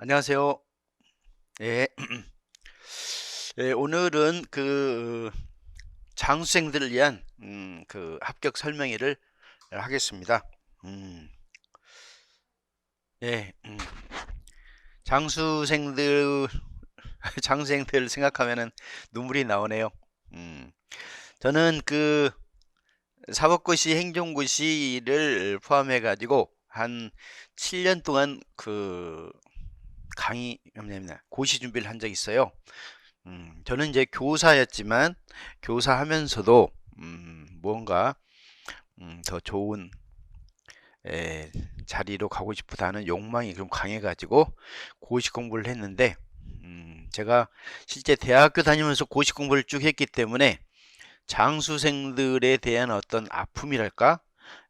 안녕하세요. 예. 예, 오늘은 장수생들을 위한 합격 설명회를 하겠습니다. 음, 예. 장수생들 장수생들 생각하면은 눈물이 나오네요. 음, 저는 사법고시, 행정고시를 포함해 가지고 한 7년 동안 고시 준비를 한 적이 있어요. 저는 이제 교사였지만 교사하면서도 무언가 더 좋은 자리로 가고 싶다는 욕망이 좀 강해가지고 고시 공부를 했는데, 제가 실제 대학교 다니면서 고시 공부를 쭉 했기 때문에 장수생들에 대한 어떤 아픔이랄까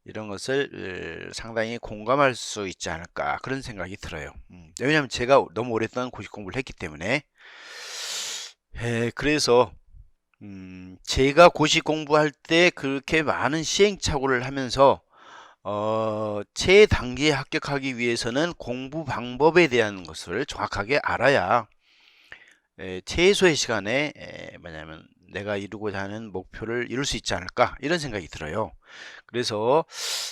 이런 것을 상당히 공감할 수 있지 않을까 그런 생각이 들어요. 왜냐하면 제가 너무 오랫동안 고시 공부를 했기 때문에. 그래서 제가 고시 공부할 때 그렇게 많은 시행착오를 하면서 제 단계에 합격하기 위해서는 공부 방법에 대한 것을 정확하게 알아야 최소의 시간에 뭐냐면 내가 이루고자 하는 목표를 이룰 수 있지 않을까 이런 생각이 들어요. 그래서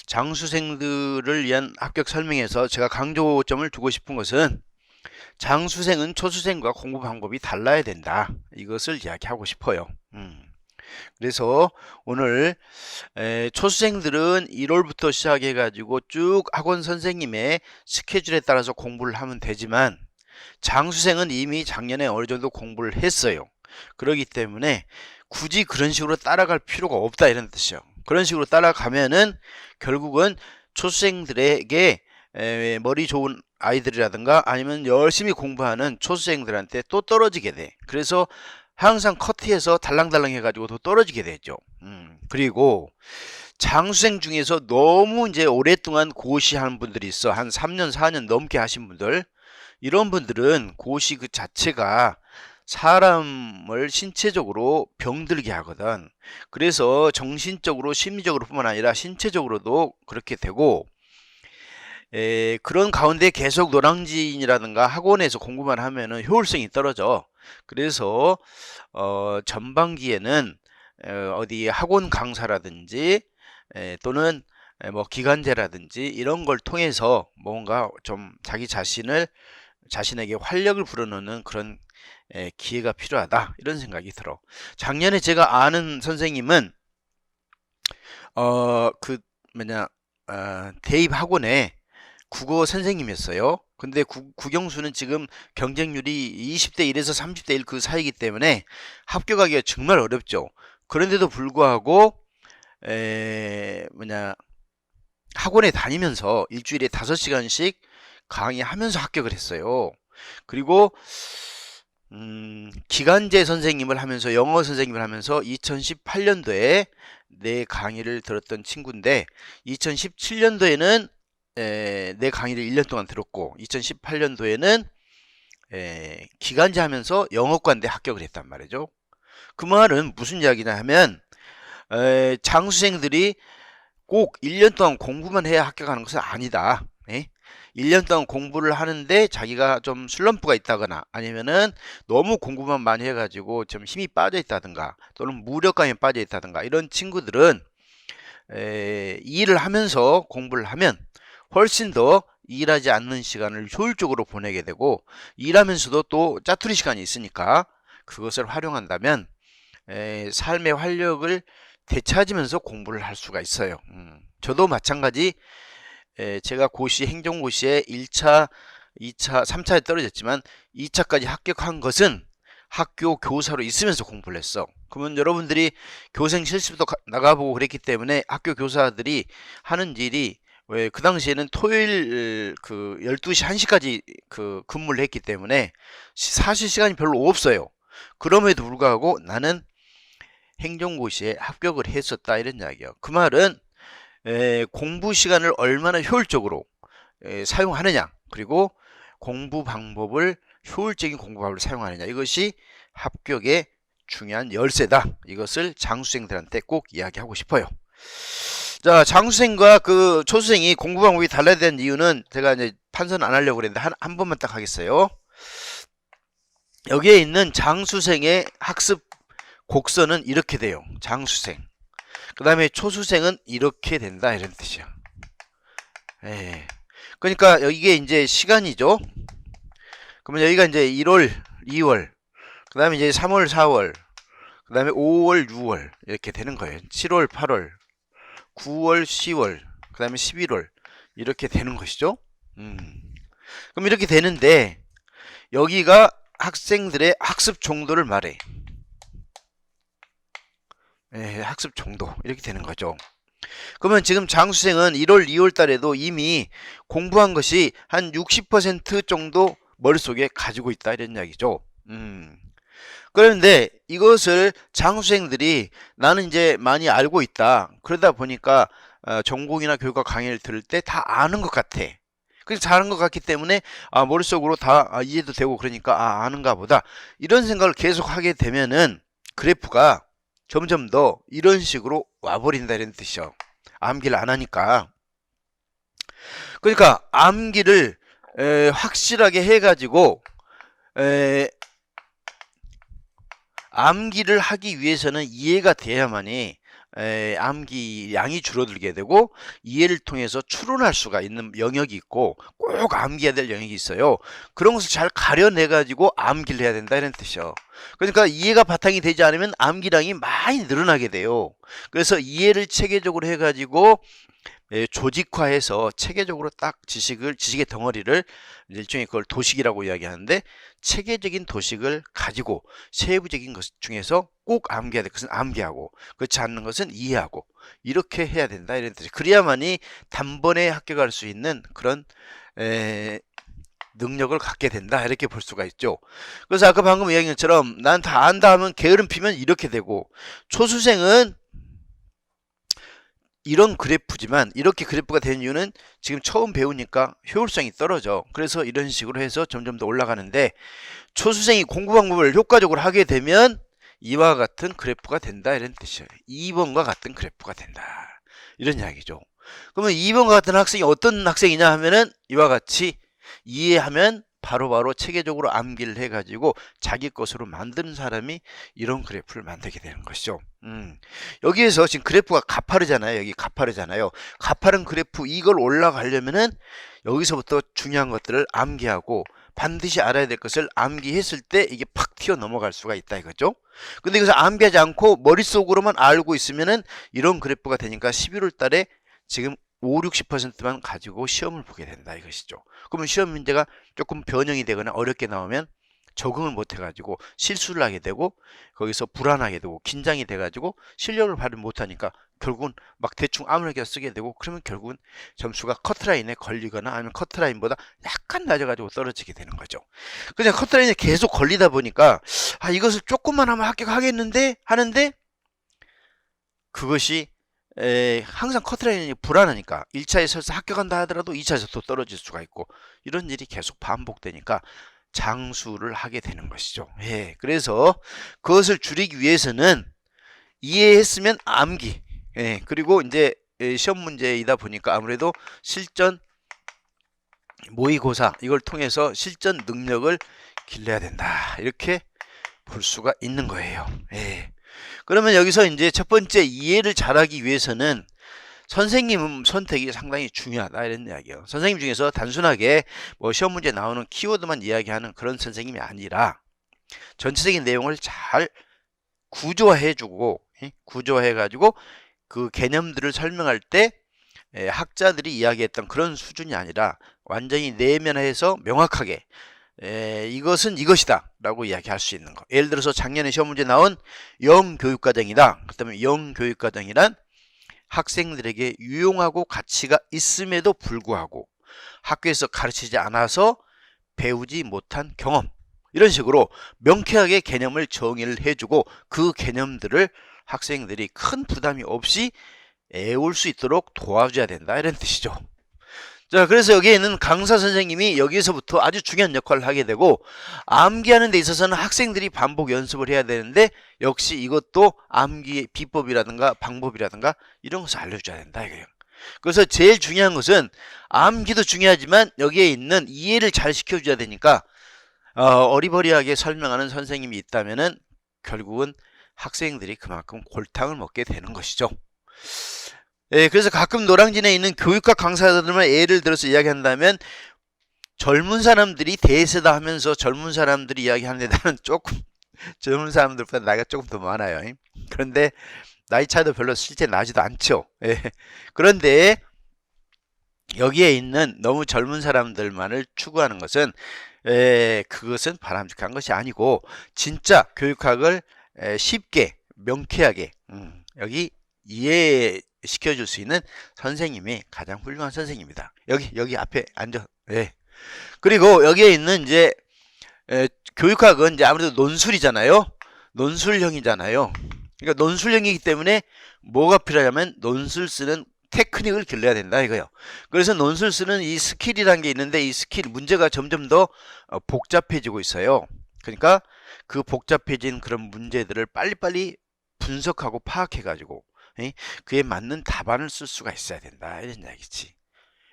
장수생들을 위한 합격 설명에서 제가 강조점을 두고 싶은 것은 장수생은 초수생과 공부 방법이 달라야 된다. 이것을 이야기하고 싶어요. 그래서 오늘 초수생들은 1월부터 시작해 가지고 쭉 학원 선생님의 스케줄에 따라서 공부를 하면 되지만 장수생은 이미 작년에 어느 정도 공부를 했어요. 그렇기 때문에 굳이 그런 식으로 따라갈 필요가 없다 이런 뜻이요. 그런 식으로 따라가면은 결국은 초수생들에게 머리 좋은 아이들이라든가 아니면 열심히 공부하는 초수생들한테 또 떨어지게 돼. 그래서 항상 커트해서 달랑달랑 해가지고 더 떨어지게 되죠. 그리고 장수생 중에서 너무 이제 오랫동안 고시하는 분들이 있어. 한 3년, 4년 넘게 하신 분들. 이런 분들은 고시 그 자체가 사람을 신체적으로 병들게 하거든. 그래서 정신적으로, 심리적으로 뿐만 아니라 신체적으로도 그렇게 되고, 그런 가운데 계속 노량진이라든가 학원에서 공부만 하면은 효율성이 떨어져. 그래서 전반기에는 어디 학원 강사라든지 또는 뭐 기간제라든지 이런 걸 통해서 뭔가 좀 자신에게 활력을 불어넣는 그런 기회가 필요하다 이런 생각이 들어. 작년에 제가 아는 선생님은 그 뭐냐 대입 학원에 국어 선생님이었어요. 근데 국영수는 지금 경쟁률이 20대 1에서 30대 1 그 사이이기 때문에 합격하기가 정말 어렵죠. 그런데도 불구하고 학원에 다니면서 일주일에 5시간씩 강의하면서 합격을 했어요. 그리고 기간제 선생님을 하면서 영어 선생님을 하면서 2018년도에 내 강의를 들었던 친구인데 2017년도에는 내 강의를 1년 동안 들었고 2018년도에는 기간제 하면서 영어과인데 합격을 했단 말이죠. 그 말은 무슨 이야기냐 하면 장수생들이 꼭 1년 동안 공부만 해야 합격하는 것은 아니다. 1년 동안 공부를 하는데 자기가 좀 슬럼프가 있다거나 아니면은 너무 공부만 많이 해가지고 좀 힘이 빠져 있다든가 또는 무력감에 빠져 있다든가 이런 친구들은 일을 하면서 공부를 하면 훨씬 더 일하지 않는 시간을 효율적으로 보내게 되고 일하면서도 또 짜투리 시간이 있으니까 그것을 활용한다면 삶의 활력을 되찾으면서 공부를 할 수가 있어요. 저도 마찬가지 제가 행정고시에 1차, 2차, 3차에 떨어졌지만 2차까지 합격한 것은 학교 교사로 있으면서 공부를 했어. 그러면 여러분들이 교생 실습도 나가보고 그랬기 때문에 학교 교사들이 하는 일이 왜 그 당시에는 토요일 12시 1시까지 근무를 했기 때문에 사실 시간이 별로 없어요. 그럼에도 불구하고 나는 행정고시에 합격을 했었다 이런 이야기예요. 그 말은 공부 시간을 얼마나 효율적으로 사용하느냐 그리고 공부 방법을 효율적인 공부 방법을 사용하느냐 이것이 합격의 중요한 열쇠다. 이것을 장수생들한테 꼭 이야기하고 싶어요. 자, 장수생과 초수생이 공부 방법이 달라야 되는 이유는 제가 이제 판선 안 하려고 그랬는데 한 번만 딱 하겠어요. 여기에 있는 장수생의 학습 곡선은 이렇게 돼요. 장수생. 그 다음에 초수생은 이렇게 된다 이런 뜻이야. 예. 그러니까 이게 이제 시간이죠. 그러면 여기가 이제 1월, 2월, 그 다음에 이제 3월, 4월, 그 다음에 5월, 6월 이렇게 되는 거예요. 7월, 8월, 9월, 10월, 그 다음에 11월 이렇게 되는 것이죠. 그럼 이렇게 되는데 여기가 학생들의 학습 정도를 말해. 예, 학습 정도 이렇게 되는 거죠. 그러면 지금 장수생은 1월, 2월 달에도 이미 공부한 것이 한 60% 정도 머릿속에 가지고 있다 이런 이야기죠. 그런데 이것을 장수생들이 나는 이제 많이 알고 있다. 그러다 보니까 전공이나 교육과 강의를 들을 때 다 아는 것 같아. 그래서 잘하는 것 같기 때문에 머릿속으로 다 이해도 되고 그러니까 아는가 보다. 이런 생각을 계속 하게 되면은 그래프가 점점 더 이런 식으로 와버린다 이런 뜻이죠. 암기를 안 하니까. 그러니까 암기를 확실하게 해가지고 암기를 하기 위해서는 이해가 돼야만이 암기 양이 줄어들게 되고 이해를 통해서 추론할 수가 있는 영역이 있고 꼭 암기해야 될 영역이 있어요. 그런 것을 잘 가려내 가지고 암기를 해야 된다 이런 뜻이요. 그러니까 이해가 바탕이 되지 않으면 암기량이 많이 늘어나게 돼요. 그래서 이해를 체계적으로 해 가지고 조직화해서 체계적으로 딱 지식의 덩어리를 일종의 그걸 도식이라고 이야기하는데 체계적인 도식을 가지고 세부적인 것 중에서 꼭 암기해야 될 것은 암기하고 그렇지 않는 것은 이해하고 이렇게 해야 된다 이런 뜻이. 그래야만이 단번에 합격할 수 있는 그런 능력을 갖게 된다 이렇게 볼 수가 있죠. 그래서 아까 방금 이야기한 것처럼 난 다 안다 하면 게으름 피면 이렇게 되고 초수생은 이런 그래프지만 이렇게 그래프가 된 이유는 지금 처음 배우니까 효율성이 떨어져. 그래서 이런 식으로 해서 점점 더 올라가는데 초수생이 공부 방법을 효과적으로 하게 되면 이와 같은 그래프가 된다 이런 뜻이에요. 2번과 같은 그래프가 된다 이런 이야기죠. 그러면 2번과 같은 학생이 어떤 학생이냐 하면은 이와 같이 이해하면 바로바로 체계적으로 암기를 해가지고 자기 것으로 만드는 사람이 이런 그래프를 만들게 되는 것이죠. 여기에서 지금 그래프가 가파르잖아요. 여기 가파르잖아요. 가파른 그래프 이걸 올라가려면은 여기서부터 중요한 것들을 암기하고 반드시 알아야 될 것을 암기했을 때 이게 팍 튀어 넘어갈 수가 있다 이거죠. 근데 이것을 암기하지 않고 머릿속으로만 알고 있으면은 이런 그래프가 되니까 11월 달에 지금 5, 60%만 가지고 시험을 보게 된다 이것이죠. 그러면 시험 문제가 조금 변형이 되거나 어렵게 나오면 적응을 못 해가지고 실수를 하게 되고 거기서 불안하게 되고 긴장이 돼가지고 실력을 발휘 못하니까 결국은 막 대충 아무렇게나 쓰게 되고 그러면 결국은 점수가 커트라인에 걸리거나 아니면 커트라인보다 약간 낮아가지고 떨어지게 되는 거죠. 그냥 커트라인에 계속 걸리다 보니까 이것을 조금만 하면 합격하겠는데 하는데 그것이 항상 커트라인이 불안하니까 1차에 설사 합격한다 하더라도 2차에서 또 떨어질 수가 있고 이런 일이 계속 반복되니까 장수를 하게 되는 것이죠. 그래서 그것을 줄이기 위해서는 이해했으면 암기 그리고 이제 시험 문제이다 보니까 아무래도 실전 모의고사 이걸 통해서 실전 능력을 길러야 된다 이렇게 볼 수가 있는 거예요. 그러면 여기서 이제 첫 번째 이해를 잘하기 위해서는 선생님 선택이 상당히 중요하다 이런 이야기예요. 선생님 중에서 단순하게 뭐 시험 문제 나오는 키워드만 이야기하는 그런 선생님이 아니라 전체적인 내용을 잘 구조화해주고 구조화해가지고 그 개념들을 설명할 때 학자들이 이야기했던 그런 수준이 아니라 완전히 내면화해서 명확하게 이것은 이것이다 라고 이야기할 수 있는 거. 예를 들어서 작년에 시험 문제 나온 영교육과정이다. 그렇다면 영교육과정이란 학생들에게 유용하고 가치가 있음에도 불구하고 학교에서 가르치지 않아서 배우지 못한 경험 이런 식으로 명쾌하게 개념을 정의를 해주고 그 개념들을 학생들이 큰 부담이 없이 외울 수 있도록 도와줘야 된다 이런 뜻이죠. 자, 그래서 여기에 있는 강사 선생님이 여기서부터 아주 중요한 역할을 하게 되고 암기하는 데 있어서는 학생들이 반복 연습을 해야 되는데 역시 이것도 암기의 비법이라든가 방법이라든가 이런 것을 알려줘야 된다 이거예요. 그래서 제일 중요한 것은 암기도 중요하지만 여기에 있는 이해를 잘 시켜줘야 되니까 어리버리하게 설명하는 선생님이 있다면은 결국은 학생들이 그만큼 골탕을 먹게 되는 것이죠. 예, 그래서 가끔 노량진에 있는 교육학 강사들만 예를 들어서 이야기한다면 젊은 사람들이 대세다 하면서 젊은 사람들이 이야기하는데 나는 조금 젊은 사람들보다 나이가 조금 더 많아요. 그런데 나이 차이도 별로 실제 나지도 않죠. 예. 그런데 여기에 있는 너무 젊은 사람들만을 추구하는 것은 그것은 바람직한 것이 아니고 진짜 교육학을 쉽게 명쾌하게 여기 이해시켜줄 수 있는 선생님이 가장 훌륭한 선생님입니다. 여기 앞에 앉아. 예. 그리고 여기에 있는 이제 교육학은 이제 아무래도 논술이잖아요. 논술형이잖아요. 그러니까 논술형이기 때문에 뭐가 필요하냐면 논술 쓰는 테크닉을 길러야 된다 이거예요. 그래서 논술 쓰는 이 스킬이라는 게 있는데 이 스킬 문제가 점점 더 복잡해지고 있어요. 그러니까 그 복잡해진 그런 문제들을 빨리빨리 분석하고 파악해가지고 그에 맞는 답안을 쓸 수가 있어야 된다 이런 이야기지.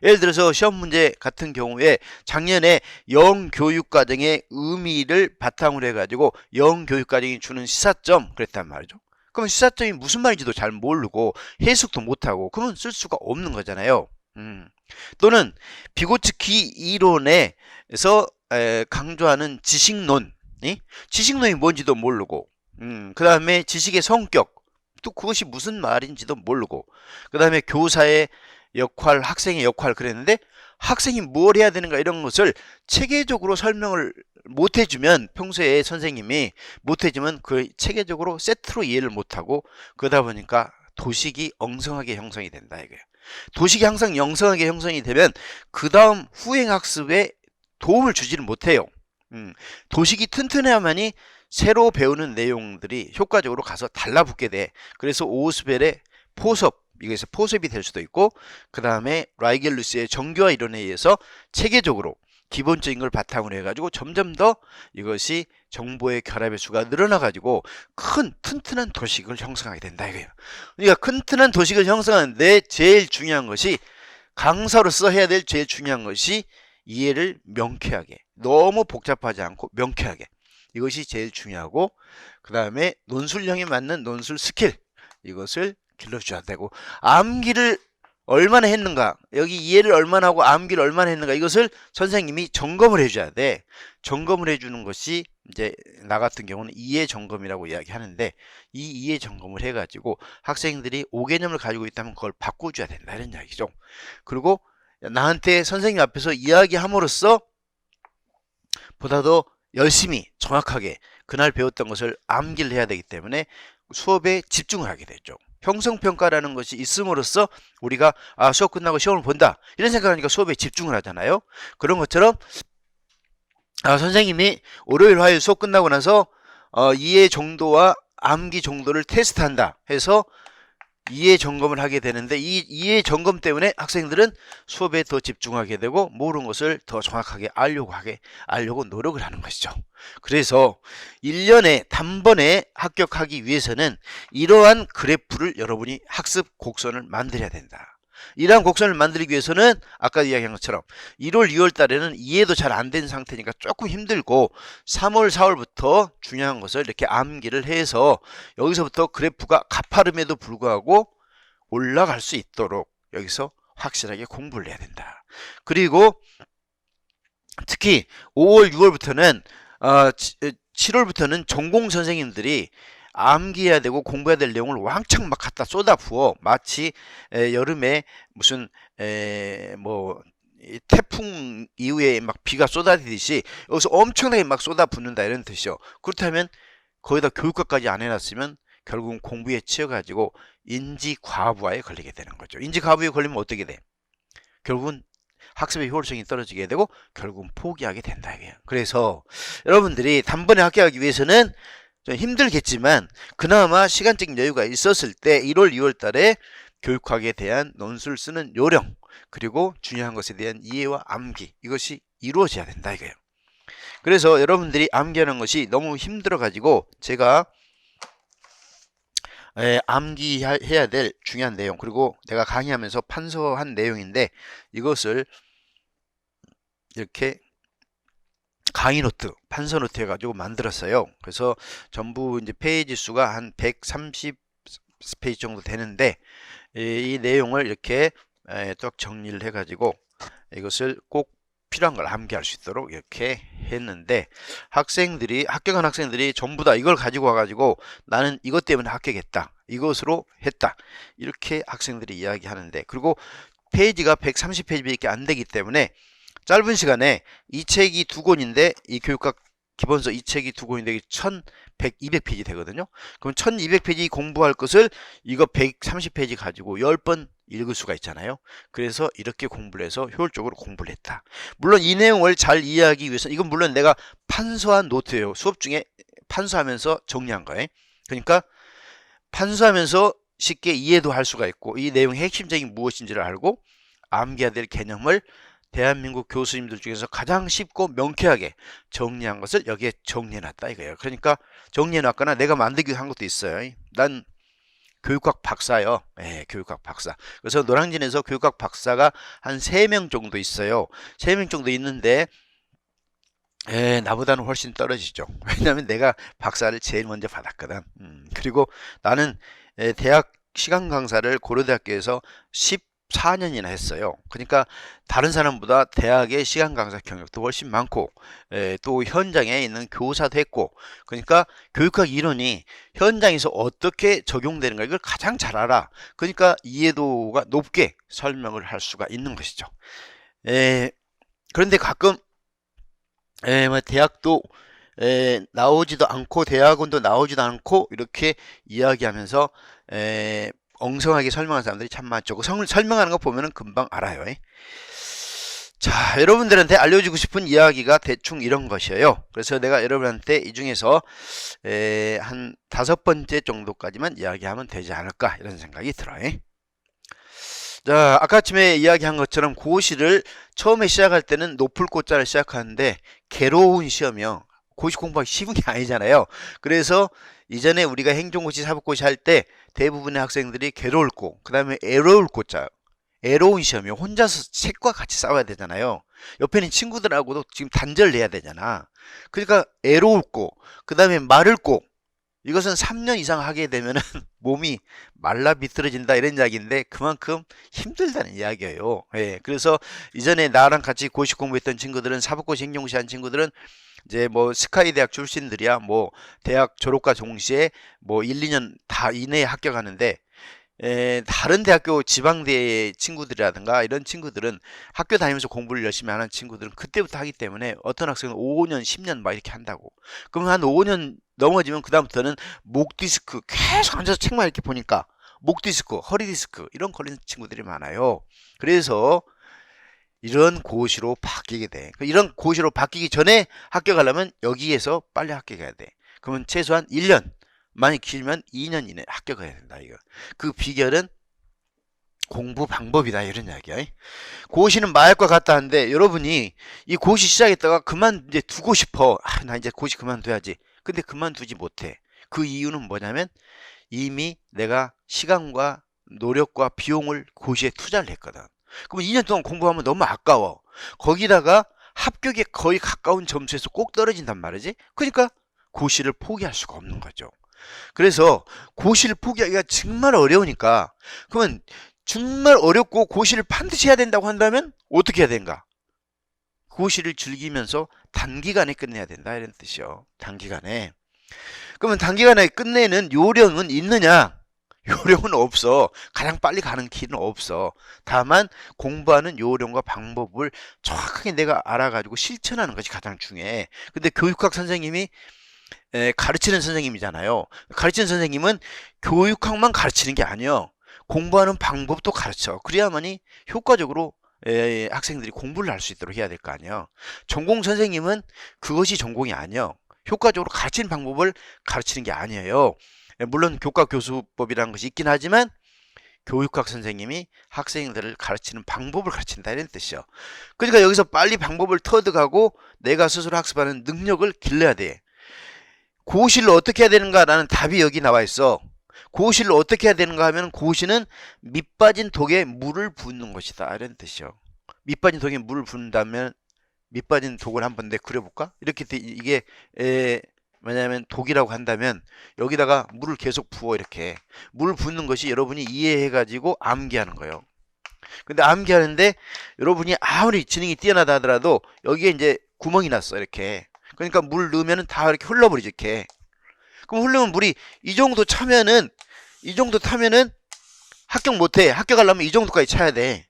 예를 들어서 시험 문제 같은 경우에 작년에 영교육과정의 의미를 바탕으로 해가지고 영교육과정이 주는 시사점 그랬단 말이죠. 그럼 시사점이 무슨 말인지도 잘 모르고 해석도 못하고 그러면 쓸 수가 없는 거잖아요. 또는 비고츠키 이론에서 강조하는 지식론, 지식론이 뭔지도 모르고 그 다음에 지식의 성격, 또 그것이 무슨 말인지도 모르고 그 다음에 교사의 역할, 학생의 역할 그랬는데 학생이 뭘 해야 되는가 이런 것을 체계적으로 설명을 못 해주면 평소에 선생님이 못 해주면 그 체계적으로 세트로 이해를 못하고 그러다 보니까 도식이 엉성하게 형성이 된다 이거예요. 도식이 항상 엉성하게 형성이 되면 그 다음 후행학습에 도움을 주지를 못해요. 도식이 튼튼해야만이 새로 배우는 내용들이 효과적으로 가서 달라붙게 돼. 그래서 오스벨의 포섭 이것이 포섭이 될 수도 있고 그 다음에 라이겔루스의 정교화 이론에 의해서 체계적으로 기본적인 걸 바탕으로 해가지고 점점 더 이것이 정보의 결합의 수가 늘어나가지고 큰 튼튼한 도식을 형성하게 된다 이거예요. 그러니까 튼튼한 도식을 형성하는데 제일 중요한 것이 강사로서 해야 될 제일 중요한 것이 이해를 명쾌하게 너무 복잡하지 않고 명쾌하게 이것이 제일 중요하고 그 다음에 논술형에 맞는 논술 스킬 이것을 길러줘야 되고 암기를 얼마나 했는가 여기 이해를 얼마나 하고 암기를 얼마나 했는가 이것을 선생님이 점검을 해줘야 돼. 점검을 해주는 것이 이제 나 같은 경우는 이해 점검이라고 이야기하는데 이 이해 점검을 해가지고 학생들이 오개념을 가지고 있다면 그걸 바꿔줘야 된다 이런 이야기죠. 그리고 나한테 선생님 앞에서 이야기함으로써 보다 더 열심히 정확하게 그날 배웠던 것을 암기를 해야 되기 때문에 수업에 집중을 하게 되죠. 형성평가라는 것이 있음으로써 우리가 수업 끝나고 시험을 본다 이런 생각하니까 수업에 집중을 하잖아요. 그런 것처럼 선생님이 월요일 화요일 수업 끝나고 나서 이해 정도와 암기 정도를 테스트한다 해서 이해 점검을 하게 되는데 이 이해 점검 때문에 학생들은 수업에 더 집중하게 되고 모르는 것을 더 정확하게 알려고 노력을 하는 것이죠. 그래서 1년에 단번에 합격하기 위해서는 이러한 그래프를 여러분이 학습 곡선을 만들어야 된다. 이러한 곡선을 만들기 위해서는 아까 이야기한 것처럼 1월, 2월 달에는 이해도 잘 안 된 상태니까 조금 힘들고 3월, 4월부터 중요한 것을 이렇게 암기를 해서 여기서부터 그래프가 가파름에도 불구하고 올라갈 수 있도록 여기서 확실하게 공부를 해야 된다. 그리고 특히 5월, 6월부터는 7월부터는 전공 선생님들이 암기해야 되고 공부해야 될 내용을 왕창 막 갖다 쏟아 부어 마치 여름에 무슨 뭐 태풍 이후에 막 비가 쏟아지듯이 여기서 엄청나게 막 쏟아 붓는다 이런 뜻이죠. 그렇다면 거기다 교육과까지 안 해놨으면 결국은 공부에 치여가지고 인지과부하에 걸리게 되는 거죠. 인지과부에 걸리면 어떻게 돼? 결국은 학습의 효율성이 떨어지게 되고 결국은 포기하게 된다 이게요. 그래서 여러분들이 단번에 합격하기 위해서는 좀 힘들겠지만 그나마 시간적인 여유가 있었을 때 1월, 2월 달에 교육학에 대한 논술 쓰는 요령 그리고 중요한 것에 대한 이해와 암기 이것이 이루어져야 된다 이거예요. 그래서 여러분들이 암기하는 것이 너무 힘들어 가지고 제가 암기해야 될 중요한 내용, 그리고 내가 강의하면서 판서한 내용인데 이것을 이렇게 강의 노트, 판서 노트 해가지고 만들었어요. 그래서 전부 이제 페이지 수가 한 130페이지 정도 되는데 이 내용을 이렇게 딱 정리를 해가지고 이것을 꼭 필요한 걸 암기할 수 있도록 이렇게 했는데, 학생들이, 합격한 학생들이 전부 다 이걸 가지고 와가지고 나는 이것 때문에 합격했다, 이것으로 했다, 이렇게 학생들이 이야기하는데, 그리고 페이지가 130페이지밖에 안 되기 때문에 짧은 시간에 이 책이 두 권인데, 이 교육학 기본서 이 책이 두 권인데 1100, 200페이지 되거든요. 그럼 1200페이지 공부할 것을 이거 130페이지 가지고 10번 읽을 수가 있잖아요. 그래서 이렇게 공부를 해서 효율적으로 공부를 했다. 물론 이 내용을 잘 이해하기 위해서, 이건 물론 내가 판서한 노트예요. 수업 중에 판서하면서 정리한 거예요. 그러니까 판서하면서 쉽게 이해도 할 수가 있고, 이 내용의 핵심적인 무엇인지를 알고 암기해야 될 개념을 대한민국 교수님들 중에서 가장 쉽고 명쾌하게 정리한 것을 여기에 정리해놨다 이거예요. 그러니까 정리해놨거나 내가 만들기 한 것도 있어요. 난 교육학 박사요. 교육학 박사. 그래서 노량진에서 교육학 박사가 한 3명 정도 있어요. 3명 정도 있는데 나보다는 훨씬 떨어지죠. 왜냐하면 내가 박사를 제일 먼저 받았거든. 그리고 나는 대학 시간 강사를 고려대학교에서 14년이나 했어요. 그러니까 다른 사람보다 대학의 시간 강사 경력도 훨씬 많고, 또 현장에 있는 교사도 했고, 그러니까 교육학 이론이 현장에서 어떻게 적용되는가 이걸 가장 잘 알아. 그러니까 이해도가 높게 설명을 할 수가 있는 것이죠. 그런데 가끔 뭐 대학도 나오지도 않고 대학원도 나오지도 않고 이렇게 이야기하면서 엉성하게 설명하는 사람들이 참 많죠. 그 설명하는 거 보면은 금방 알아요. 자, 여러분들한테 알려주고 싶은 이야기가 대충 이런 것이에요. 그래서 내가 여러분한테 이 중에서 한 5번째 정도까지만 이야기하면 되지 않을까 이런 생각이 들어요. 자, 아까 아침에 이야기한 것처럼 고시를 처음에 시작할 때는 높을 고자를 시작하는데 괴로운 시험이요. 고시 공부하기 쉬운 게 아니잖아요. 그래서 이전에 우리가 행정고시, 사법고시 할 때 대부분의 학생들이 괴로울 고, 그 다음에 애로울 고자, 애로운 시험이요. 혼자서 책과 같이 싸워야 되잖아요. 옆에 있는 친구들하고도 지금 단절을 해야 되잖아. 그러니까 애로울 고, 그 다음에 마를 고, 이것은 3년 이상 하게 되면은 몸이 말라 비틀어진다 이런 이야기인데 그만큼 힘들다는 이야기예요. 그래서 이전에 나랑 같이 고시 공부했던 친구들은, 사법고시 행정고시 한 친구들은 이제 뭐 스카이 대학 출신들이야, 뭐 대학 졸업과 동시에 뭐 1, 2년 다 이내에 합격하는데, 다른 대학교 지방대 친구들이라든가 이런 친구들은 학교 다니면서 공부를 열심히 하는 친구들은 그때부터 하기 때문에 어떤 학생은 5년, 10년 막 이렇게 한다고. 그럼 한 5년 넘어지면 그 다음부터는 목 디스크, 계속 앉아서 책만 이렇게 보니까 목 디스크, 허리 디스크 이런 걸리는 친구들이 많아요. 그래서 이런 고시로 바뀌게 돼. 이런 고시로 바뀌기 전에 합격하려면 여기에서 빨리 합격해야 돼. 그러면 최소한 1년, 많이 길면 2년 이내에 합격해야 된다 이거. 그 비결은 공부 방법이다 이런 이야기야. 고시는 마약과 같다 하는데, 여러분이 이 고시 시작했다가 그만 이제 두고 싶어. 나 이제 고시 그만둬야지. 근데 그만두지 못해. 그 이유는 뭐냐면 이미 내가 시간과 노력과 비용을 고시에 투자를 했거든. 그럼 2년 동안 공부하면 너무 아까워. 거기다가 합격에 거의 가까운 점수에서 꼭 떨어진단 말이지. 그러니까 고시를 포기할 수가 없는 거죠. 그래서 고시를 포기하기가 정말 어려우니까, 그러면 정말 어렵고 고시를 반드시 해야 된다고 한다면 어떻게 해야 되는가? 고시를 즐기면서 단기간에 끝내야 된다 이런 뜻이요. 단기간에. 그러면 단기간에 끝내는 요령은 있느냐? 요령은 없어. 가장 빨리 가는 길은 없어. 다만 공부하는 요령과 방법을 정확하게 내가 알아가지고 실천하는 것이 가장 중요해. 근데 교육학 선생님이 가르치는 선생님이잖아요. 가르치는 선생님은 교육학만 가르치는 게 아니에요. 공부하는 방법도 가르쳐. 그래야만이 효과적으로 학생들이 공부를 할 수 있도록 해야 될 거 아니에요. 전공 선생님은 그것이 전공이 아니에요. 효과적으로 가르치는 방법을 가르치는 게 아니에요. 물론 교과 교수법이라는 것이 있긴 하지만 교육학 선생님이 학생들을 가르치는 방법을 가르친다 이런 뜻이요. 그러니까 여기서 빨리 방법을 터득하고 내가 스스로 학습하는 능력을 길러야 돼. 고시를 어떻게 해야 되는가라는 답이 여기 나와 있어. 고시를 어떻게 해야 되는가 하면 고시는 밑빠진 독에 물을 붓는 것이다 이런 뜻이요. 밑빠진 독에 물을 붓는다면 밑빠진 독을 한번 내 그려볼까? 이렇게 이게 뭐냐면 독이라고 한다면 여기다가 물을 계속 부어 이렇게 물을 붓는 것이 여러분이 이해해가지고 암기하는 거예요. 근데 암기하는데 여러분이 아무리 지능이 뛰어나다 하더라도 여기에 이제 구멍이 났어 이렇게. 그러니까 물 넣으면은 다 이렇게 흘러버리지 이렇게. 그럼 흐르면 물이 이 정도 차면은 이 정도 타면은 합격 못해. 합격하려면 이 정도까지 차야 돼.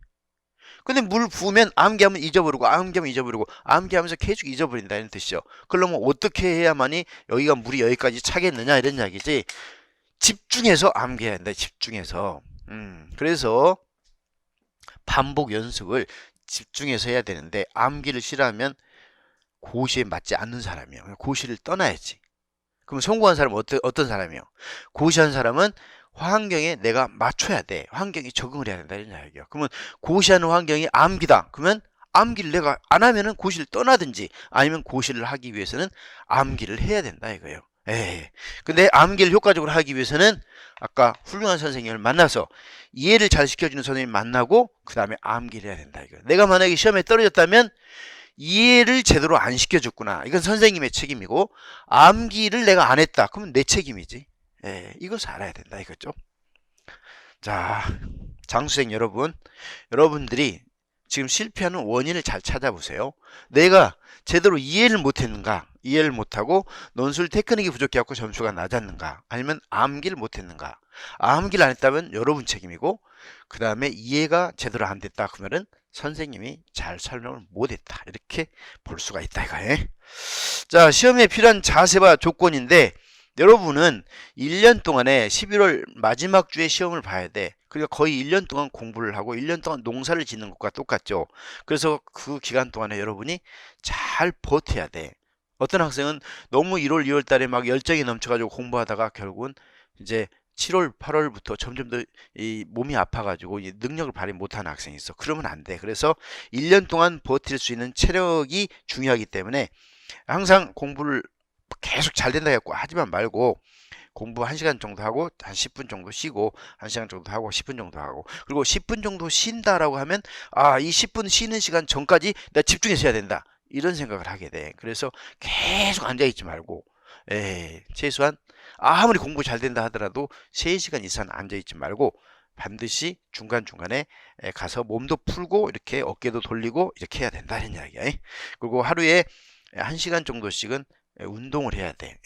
근데 물 부으면 암기하면 잊어버리고 암기하면 잊어버리고 암기하면서 계속 잊어버린다 이런 뜻이죠. 그러면 어떻게 해야만이 여기가 물이 여기까지 차겠느냐 이런 이야기지. 집중해서 암기해야 한다. 집중해서. 그래서 반복 연습을 집중해서 해야 되는데 암기를 싫어하면 고시에 맞지 않는 사람이에요. 고시를 떠나야지. 그럼 성공한 사람은 어떤 사람이에요? 고시한 사람은 환경에 내가 맞춰야 돼. 환경에 적응을 해야 된다. 이런 이야기예요. 그러면 고시하는 환경이 암기다. 그러면 암기를 내가 안 하면은 고시를 떠나든지 아니면 고시를 하기 위해서는 암기를 해야 된다 이거예요. 근데 암기를 효과적으로 하기 위해서는 아까 훌륭한 선생님을 만나서 이해를 잘 시켜주는 선생님 만나고 그 다음에 암기를 해야 된다 이거예요. 내가 만약에 시험에 떨어졌다면 이해를 제대로 안 시켜줬구나. 이건 선생님의 책임이고 암기를 내가 안 했다. 그러면 내 책임이지. 이것을 알아야 된다 이거죠. 자, 장수생 여러분, 여러분들이 지금 실패하는 원인을 잘 찾아보세요. 내가 제대로 이해를 못했는가? 이해를 못하고 논술 테크닉이 부족해갖고 점수가 낮았는가? 아니면 암기를 못했는가? 암기를 안 했다면 여러분 책임이고 그 다음에 이해가 제대로 안 됐다 그러면은 선생님이 잘 설명을 못했다 이렇게 볼 수가 있다 이거예요. 자, 시험에 필요한 자세와 조건인데 여러분은 1년 동안에 11월 마지막 주에 시험을 봐야 돼. 그러니까 거의 1년 동안 공부를 하고 1년 동안 농사를 짓는 것과 똑같죠. 그래서 그 기간 동안에 여러분이 잘 버텨야 돼. 어떤 학생은 너무 1월, 2월 달에 막 열정이 넘쳐가지고 공부하다가 결국은 이제 7월, 8월부터 점점 더 이 몸이 아파가지고 능력을 발휘 못하는 학생이 있어. 그러면 안 돼. 그래서 1년 동안 버틸 수 있는 체력이 중요하기 때문에 항상 공부를 계속 잘 된다 해갖고 하지만 말고 공부 1시간 정도 하고 한 10분 정도 쉬고 1시간 정도 하고 10분 정도 하고 그리고 10분 정도 쉰다라고 하면 이 10분 쉬는 시간 전까지 내가 집중해서 해야 된다. 이런 생각을 하게 돼. 그래서 계속 앉아있지 말고 최소한 아무리 공부 잘 된다 하더라도 3시간 이상 앉아있지 말고 반드시 중간중간에 가서 몸도 풀고 이렇게 어깨도 돌리고 이렇게 해야 된다 이런 이야기야. 그리고 하루에 1시간 정도씩은 운동을 해야 돼.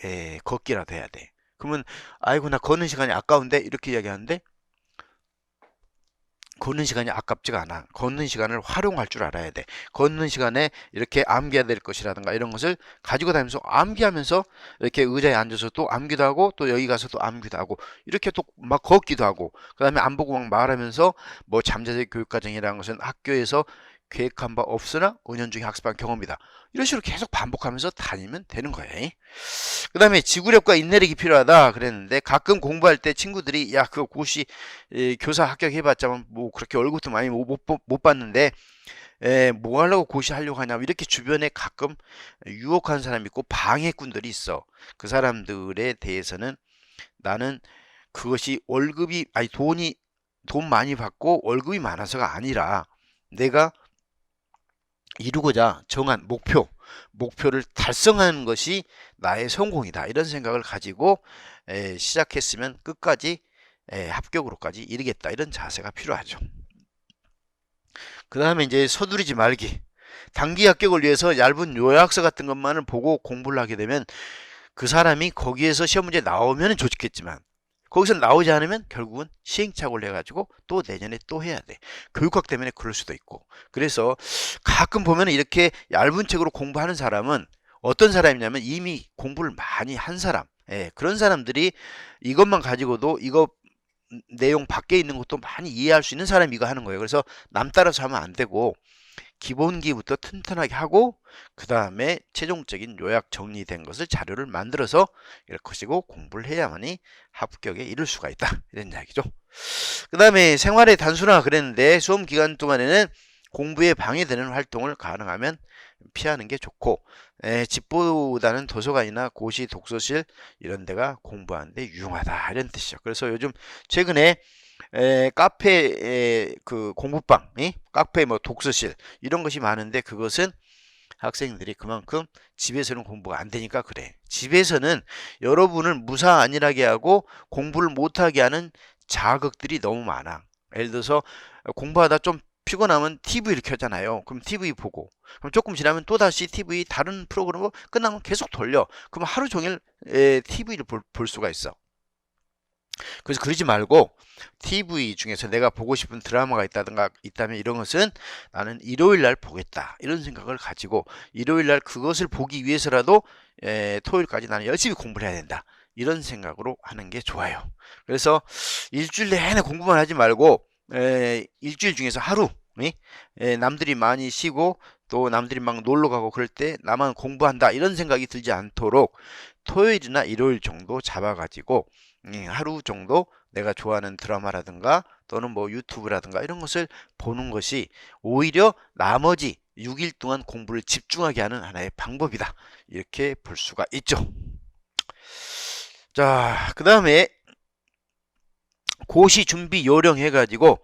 걷기라도 해야 돼. 그러면 아이고 나 걷는 시간이 아까운데 이렇게 이야기하는데 걷는 시간이 아깝지가 않아. 걷는 시간을 활용할 줄 알아야 돼. 걷는 시간에 이렇게 암기해야 될 것이라든가 이런 것을 가지고 다니면서 암기하면서 이렇게 의자에 앉아서 또 암기도 하고 또 여기 가서 또 암기도 하고 이렇게 또 막 걷기도 하고 그 다음에 안 보고 막 말하면서 뭐 잠재적 교육과정이라는 것은 학교에서 계획한 바 없으나 은연중에 학습한 경험이다. 이런 식으로 계속 반복하면서 다니면 되는 거예요. 그 다음에 지구력과 인내력이 필요하다 그랬는데 가끔 공부할 때 친구들이 야 그거 고시 교사 합격해봤자면 뭐 그렇게 얼굴도 많이 못 봤는데 뭐 하려고 고시 하려고 하냐 이렇게 주변에 가끔 유혹하는 사람이 있고 방해꾼들이 있어. 그 사람들에 대해서는 나는 그것이 월급이 아니 돈 많이 받고 월급이 많아서가 아니라 내가 이루고자 정한 목표를 달성하는 것이 나의 성공이다. 이런 생각을 가지고 시작했으면 끝까지 합격으로까지 이르겠다. 이런 자세가 필요하죠. 그 다음에 이제 서두르지 말기. 단기 합격을 위해서 얇은 요약서 같은 것만을 보고 공부를 하게 되면 그 사람이 거기에서 시험 문제 나오면 좋겠지만 거기서 나오지 않으면 결국은 시행착오를 해가지고 또 내년에 또 해야 돼. 교육학 때문에 그럴 수도 있고. 그래서 가끔 보면 이렇게 얇은 책으로 공부하는 사람은 어떤 사람이냐면 이미 공부를 많이 한 사람. 그런 사람들이 이것만 가지고도 이거 내용 밖에 있는 것도 많이 이해할 수 있는 사람이 이거 하는 거예요. 그래서 남 따라서 하면 안 되고 기본기부터 튼튼하게 하고 그 다음에 최종적인 요약 정리된 것을 자료를 만들어서 이렇게 하시고 공부를 해야만이 합격에 이를 수가 있다 이런 이야기죠. 그 다음에 생활의 단순화 그랬는데 수험 기간 동안에는 공부에 방해되는 활동을 가능하면 피하는 게 좋고, 집보다는 도서관이나 고시, 독서실 이런 데가 공부하는데 유용하다 이런 뜻이죠. 그래서 요즘 최근에 카페 그 공부방, 카페 뭐 독서실 이런 것이 많은데 그것은 학생들이 그만큼 집에서는 공부가 안 되니까 그래. 집에서는 여러분을 무사 안일하게 하고 공부를 못하게 하는 자극들이 너무 많아. 예를 들어서 공부하다 좀 피곤하면 TV를 켜잖아요. 그럼 TV 보고, 그럼 조금 지나면 또다시 TV 다른 프로그램으로 끝나면 계속 돌려. 그럼 하루 종일 TV를 볼 수가 있어. 그래서 그러지 말고 TV 중에서 내가 보고 싶은 드라마가 있다면 이런 것은 나는 일요일 날 보겠다 이런 생각을 가지고 일요일 날 그것을 보기 위해서라도 토요일까지 나는 열심히 공부를 해야 된다 이런 생각으로 하는 게 좋아요. 그래서 일주일 내내 공부만 하지 말고 일주일 중에서 하루 남들이 많이 쉬고 또 남들이 막 놀러 가고 그럴 때 나만 공부한다 이런 생각이 들지 않도록 토요일이나 일요일 정도 잡아가지고 하루 정도 내가 좋아하는 드라마라든가 또는 뭐 유튜브라든가 이런 것을 보는 것이 오히려 나머지 6일 동안 공부를 집중하게 하는 하나의 방법이다. 이렇게 볼 수가 있죠. 자, 그 다음에 고시 준비 요령 해가지고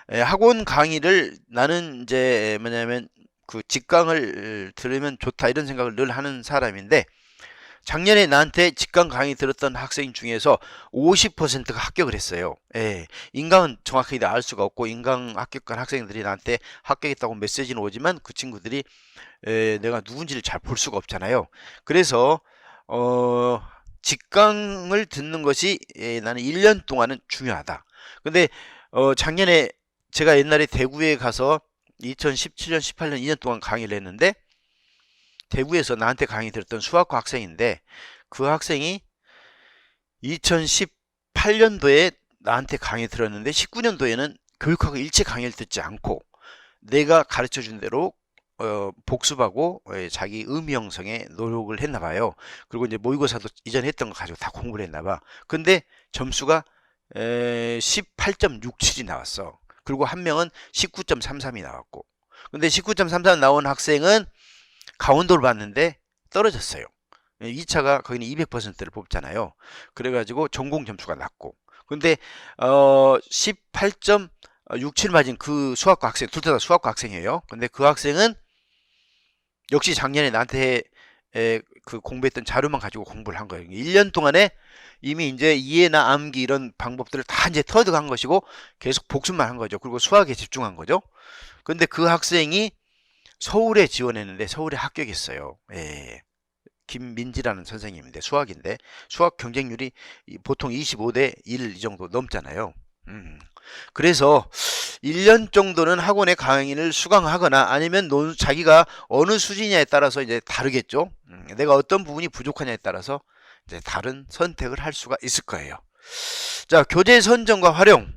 학원 강의를 나는 이제 뭐냐면 그 직강을 들으면 좋다 이런 생각을 늘 하는 사람인데 작년에 나한테 직강 강의 들었던 학생 중에서 50%가 합격을 했어요. 인강은 정확하게 알 수가 없고 인강 합격한 학생들이 나한테 합격했다고 메시지는 오지만 그 친구들이 내가 누군지를 잘 볼 수가 없잖아요. 그래서 직강을 듣는 것이 나는 1년 동안은 중요하다. 근데 작년에 제가 옛날에 대구에 가서 2017년, 18년 2년 동안 강의를 했는데 대구에서 나한테 강의 들었던 수학과 학생인데 그 학생이 2018년도에 나한테 강의 들었는데 19년도에는 교육학과 일체 강의를 듣지 않고 내가 가르쳐준 대로 복습하고 자기 의미 형성에 노력을 했나 봐요. 그리고 이제 모의고사도 이전에 했던 거 가지고 다 공부를 했나 봐. 근데 점수가 18.67이 나왔어. 그리고 한 명은 19.33이 나왔고. 근데 19.33 나온 학생은 강원도를 봤는데 떨어졌어요. 2차가 거기는 200%를 뽑잖아요. 그래가지고 전공 점수가 낮고. 근데 18.67 맞은 그 수학과 학생, 둘 다 수학과 학생이에요. 근데 그 학생은 역시 작년에 나한테 그 공부했던 자료만 가지고 공부를 한 거예요. 1년 동안에 이미 이제 이해나 암기 이런 방법들을 다 이제 터득한 것이고 계속 복습만 한 거죠. 그리고 수학에 집중한 거죠. 근데 그 학생이 서울에 지원했는데 서울에 합격했어요. 김민지라는 선생님인데 수학인데 수학 경쟁률이 보통 25대 1 이 정도 넘잖아요. 그래서 1년 정도는 학원의 강의를 수강하거나 아니면 자기가 어느 수준이냐에 따라서 이제 다르겠죠. 내가 어떤 부분이 부족하냐에 따라서 이제 다른 선택을 할 수가 있을 거예요. 자, 교재 선정과 활용.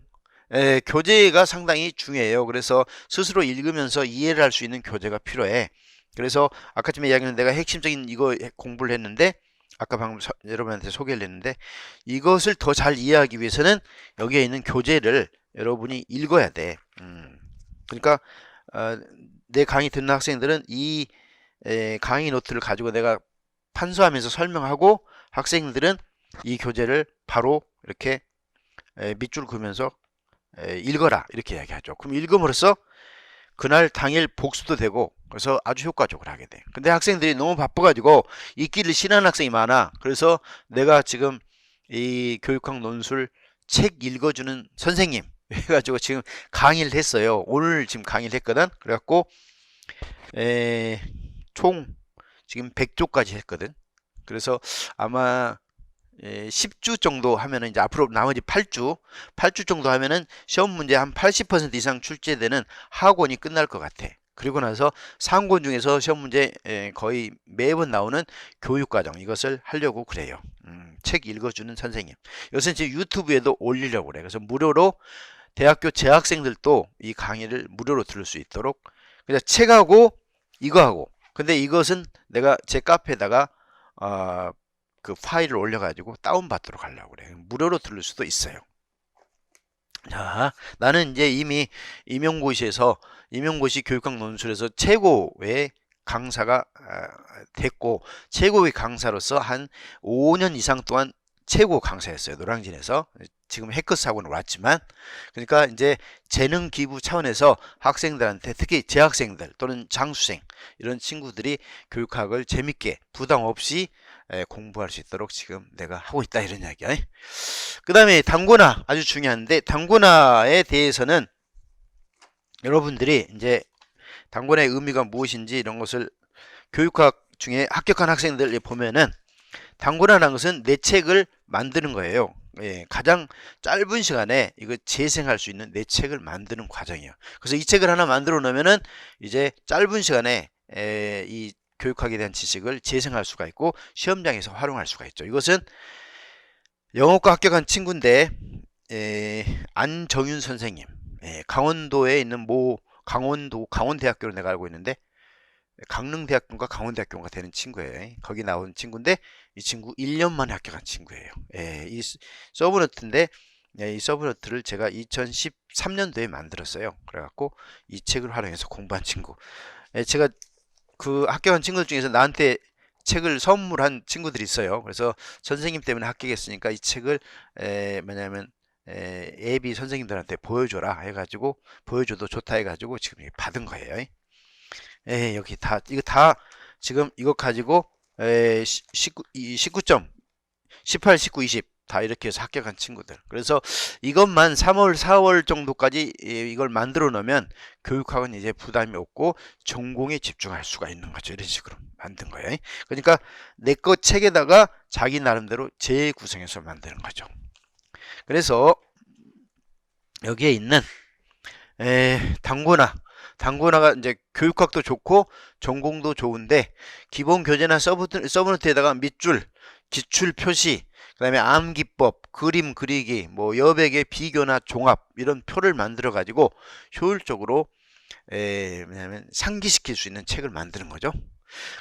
교재가 상당히 중요해요. 그래서 스스로 읽으면서 이해를 할 수 있는 교재가 필요해. 그래서 아까 전에 이야기는 내가 핵심적인 이거 공부를 했는데 아까 방금 여러분한테 소개를 했는데 이것을 더 잘 이해하기 위해서는 여기에 있는 교재를 여러분이 읽어야 돼. 그러니까 내 강의 듣는 학생들은 이 강의 노트를 가지고 내가 판수하면서 설명하고 학생들은 이 교재를 바로 이렇게 밑줄 그으면서 읽어라 이렇게 이야기하죠. 그럼 읽음으로써 그날 당일 복습도 되고 그래서 아주 효과적으로 하게 돼. 근데 학생들이 너무 바빠가지고 읽기를 싫어하는 학생이 많아. 그래서 내가 지금 이 교육학 논술 책 읽어주는 선생님 해가지고 지금 강의를 했어요. 오늘 지금 강의를 했거든. 그래갖고 총 지금 100조까지 했거든. 그래서 아마 10주 정도 하면은 이제 앞으로 나머지 8주 정도 하면은 시험 문제 한 80% 이상 출제되는 학원이 끝날 것 같아. 그리고 나서 상권 중에서 시험 문제 거의 매번 나오는 교육과정 이것을 하려고 그래요. 책 읽어주는 선생님. 요새 이제 유튜브에도 올리려고 그래. 그래서 무료로 대학교 재학생들도 이 강의를 무료로 들을 수 있도록 그냥 책하고 이거하고 근데 이것은 내가 제 카페에다가 그 파일을 올려가지고 다운받도록 하려고 그래. 무료로 들을 수도 있어요. 자, 나는 이제 이미 임용고시 교육학 논술에서 최고의 강사가 됐고 최고의 강사로서 한 5년 이상 동안 최고 강사였어요. 노량진에서. 지금 해커스학원으로 왔지만, 그러니까 이제 재능 기부 차원에서 학생들한테, 특히 재학생들 또는 장수생 이런 친구들이 교육학을 재밌게 부담 없이 공부할 수 있도록 지금 내가 하고 있다, 이런 이야기야. 그 다음에 단권화, 아주 중요한데, 단권화에 대해서는 여러분들이 이제 단권화의 의미가 무엇인지 이런 것을 교육학 중에 합격한 학생들 보면은, 단권화라는 것은 내 책을 만드는 거예요. 가장 짧은 시간에 이거 재생할 수 있는 내 책을 만드는 과정이에요. 그래서 이 책을 하나 만들어 놓으면은 이제 짧은 시간에 이 교육학에 대한 지식을 재생할 수가 있고 시험장에서 활용할 수가 있죠. 이것은 영어과 합격한 친구인데, 안정윤 선생님, 강원도에 있는 강원대학교로 내가 알고 있는데, 강릉대학교인가 강원대학교인가 되는 친구예요. 거기 나온 친구인데, 이 친구 1년 만에 합격한 친구예요. 이 서브노트인데, 이 서브노트를 제가 2013년도에 만들었어요. 그래갖고 이 책을 활용해서 공부한 친구. 제가 그 합격한 친구들 중에서 나한테 책을 선물한 친구들이 있어요. 그래서 선생님 때문에 합격했으니까 이 책을 뭐냐면 예비 선생님들한테 보여줘라 해가지고, 보여줘도 좋다 해가지고 지금 받은 거예요. 여기 다, 이거 다, 지금 이거 가지고, 19점, 18, 19, 20, 다 이렇게 해서 합격한 친구들. 그래서 이것만 3월, 4월 정도까지 이걸 만들어 놓으면 교육학은 이제 부담이 없고 전공에 집중할 수가 있는 거죠. 이런 식으로 만든 거예요. 그러니까 내 거 책에다가 자기 나름대로 재구성해서 만드는 거죠. 그래서 여기에 있는, 단권화가 이제 교육학도 좋고 전공도 좋은데, 기본 교재나 서브노트에다가 밑줄, 기출 표시, 그 다음에 암기법, 그림 그리기, 뭐 여백의 비교나 종합, 이런 표를 만들어 가지고 효율적으로 뭐냐면 상기시킬 수 있는 책을 만드는 거죠.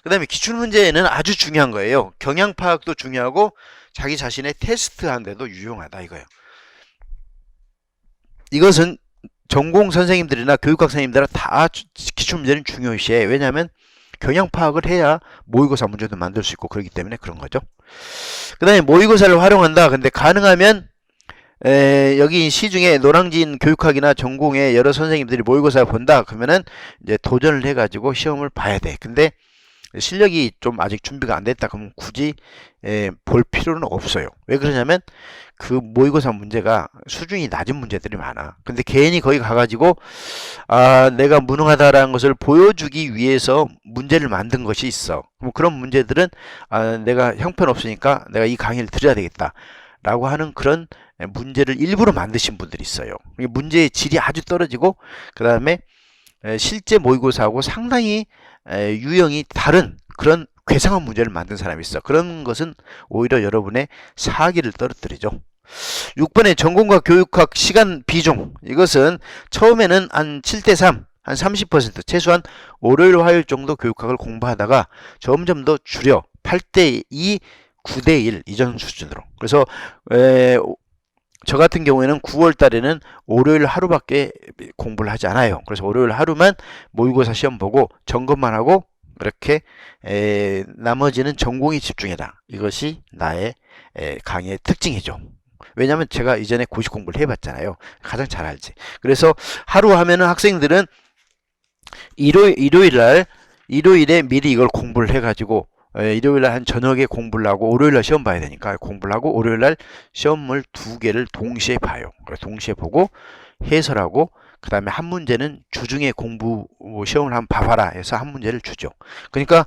그 다음에 기출문제는 아주 중요한 거예요. 경향 파악도 중요하고 자기 자신의 테스트 하는데도 유용하다, 이거예요. 이것은 전공 선생님들이나 교육학 선생님들은 다 기출문제는 중요시해. 왜냐하면 경향 파악을 해야 모의고사 문제도 만들 수 있고 그렇기 때문에 그런 거죠. 그 다음에 모의고사를 활용한다. 근데 가능하면 여기 시중에 노량진 교육학이나 전공에 여러 선생님들이 모의고사를 본다 그러면은 이제 도전을 해가지고 시험을 봐야 돼. 근데 실력이 좀 아직 준비가 안 됐다 그러면 굳이 볼 필요는 없어요. 왜 그러냐면 그 모의고사 문제가 수준이 낮은 문제들이 많아. 근데 괜히 거기 가가지고 내가 무능하다라는 것을 보여주기 위해서 문제를 만든 것이 있어. 그럼 그런 문제들은 내가 형편없으니까 내가 이 강의를 들어야 되겠다 라고 하는 그런 문제를 일부러 만드신 분들이 있어요. 문제의 질이 아주 떨어지고 그 다음에 실제 모의고사하고 상당히 유형이 다른 그런 괴상한 문제를 만든 사람이 있어. 그런 것은 오히려 여러분의 사기를 떨어뜨리죠. 6번에 전공과 교육학 시간 비중. 이것은 처음에는 한 7대3, 한 30%, 최소한 월요일 화요일 정도 교육학을 공부하다가 점점 더 줄여 8대2, 9대1 이전 수준으로. 그래서 저 같은 경우에는 9월 달에는 월요일 하루밖에 공부를 하지 않아요. 그래서 월요일 하루만 모의고사 시험 보고 점검만 하고 그렇게 나머지는 전공에 집중해라. 이것이 나의 강의의 특징이죠. 왜냐하면 제가 이전에 고시 공부를 해봤잖아요. 가장 잘 알지. 그래서 하루 하면은 학생들은 일요일에 미리 이걸 공부를 해가지고 일요일날 한 저녁에 공부를 하고 월요일날 시험 봐야 되니까 공부를 하고 월요일날 시험을 2개를 동시에 봐요. 동시에 보고 해설하고 그 다음에 한 문제는 주중에 공부 시험을 한번 봐봐라 해서 한 문제를 주죠. 그러니까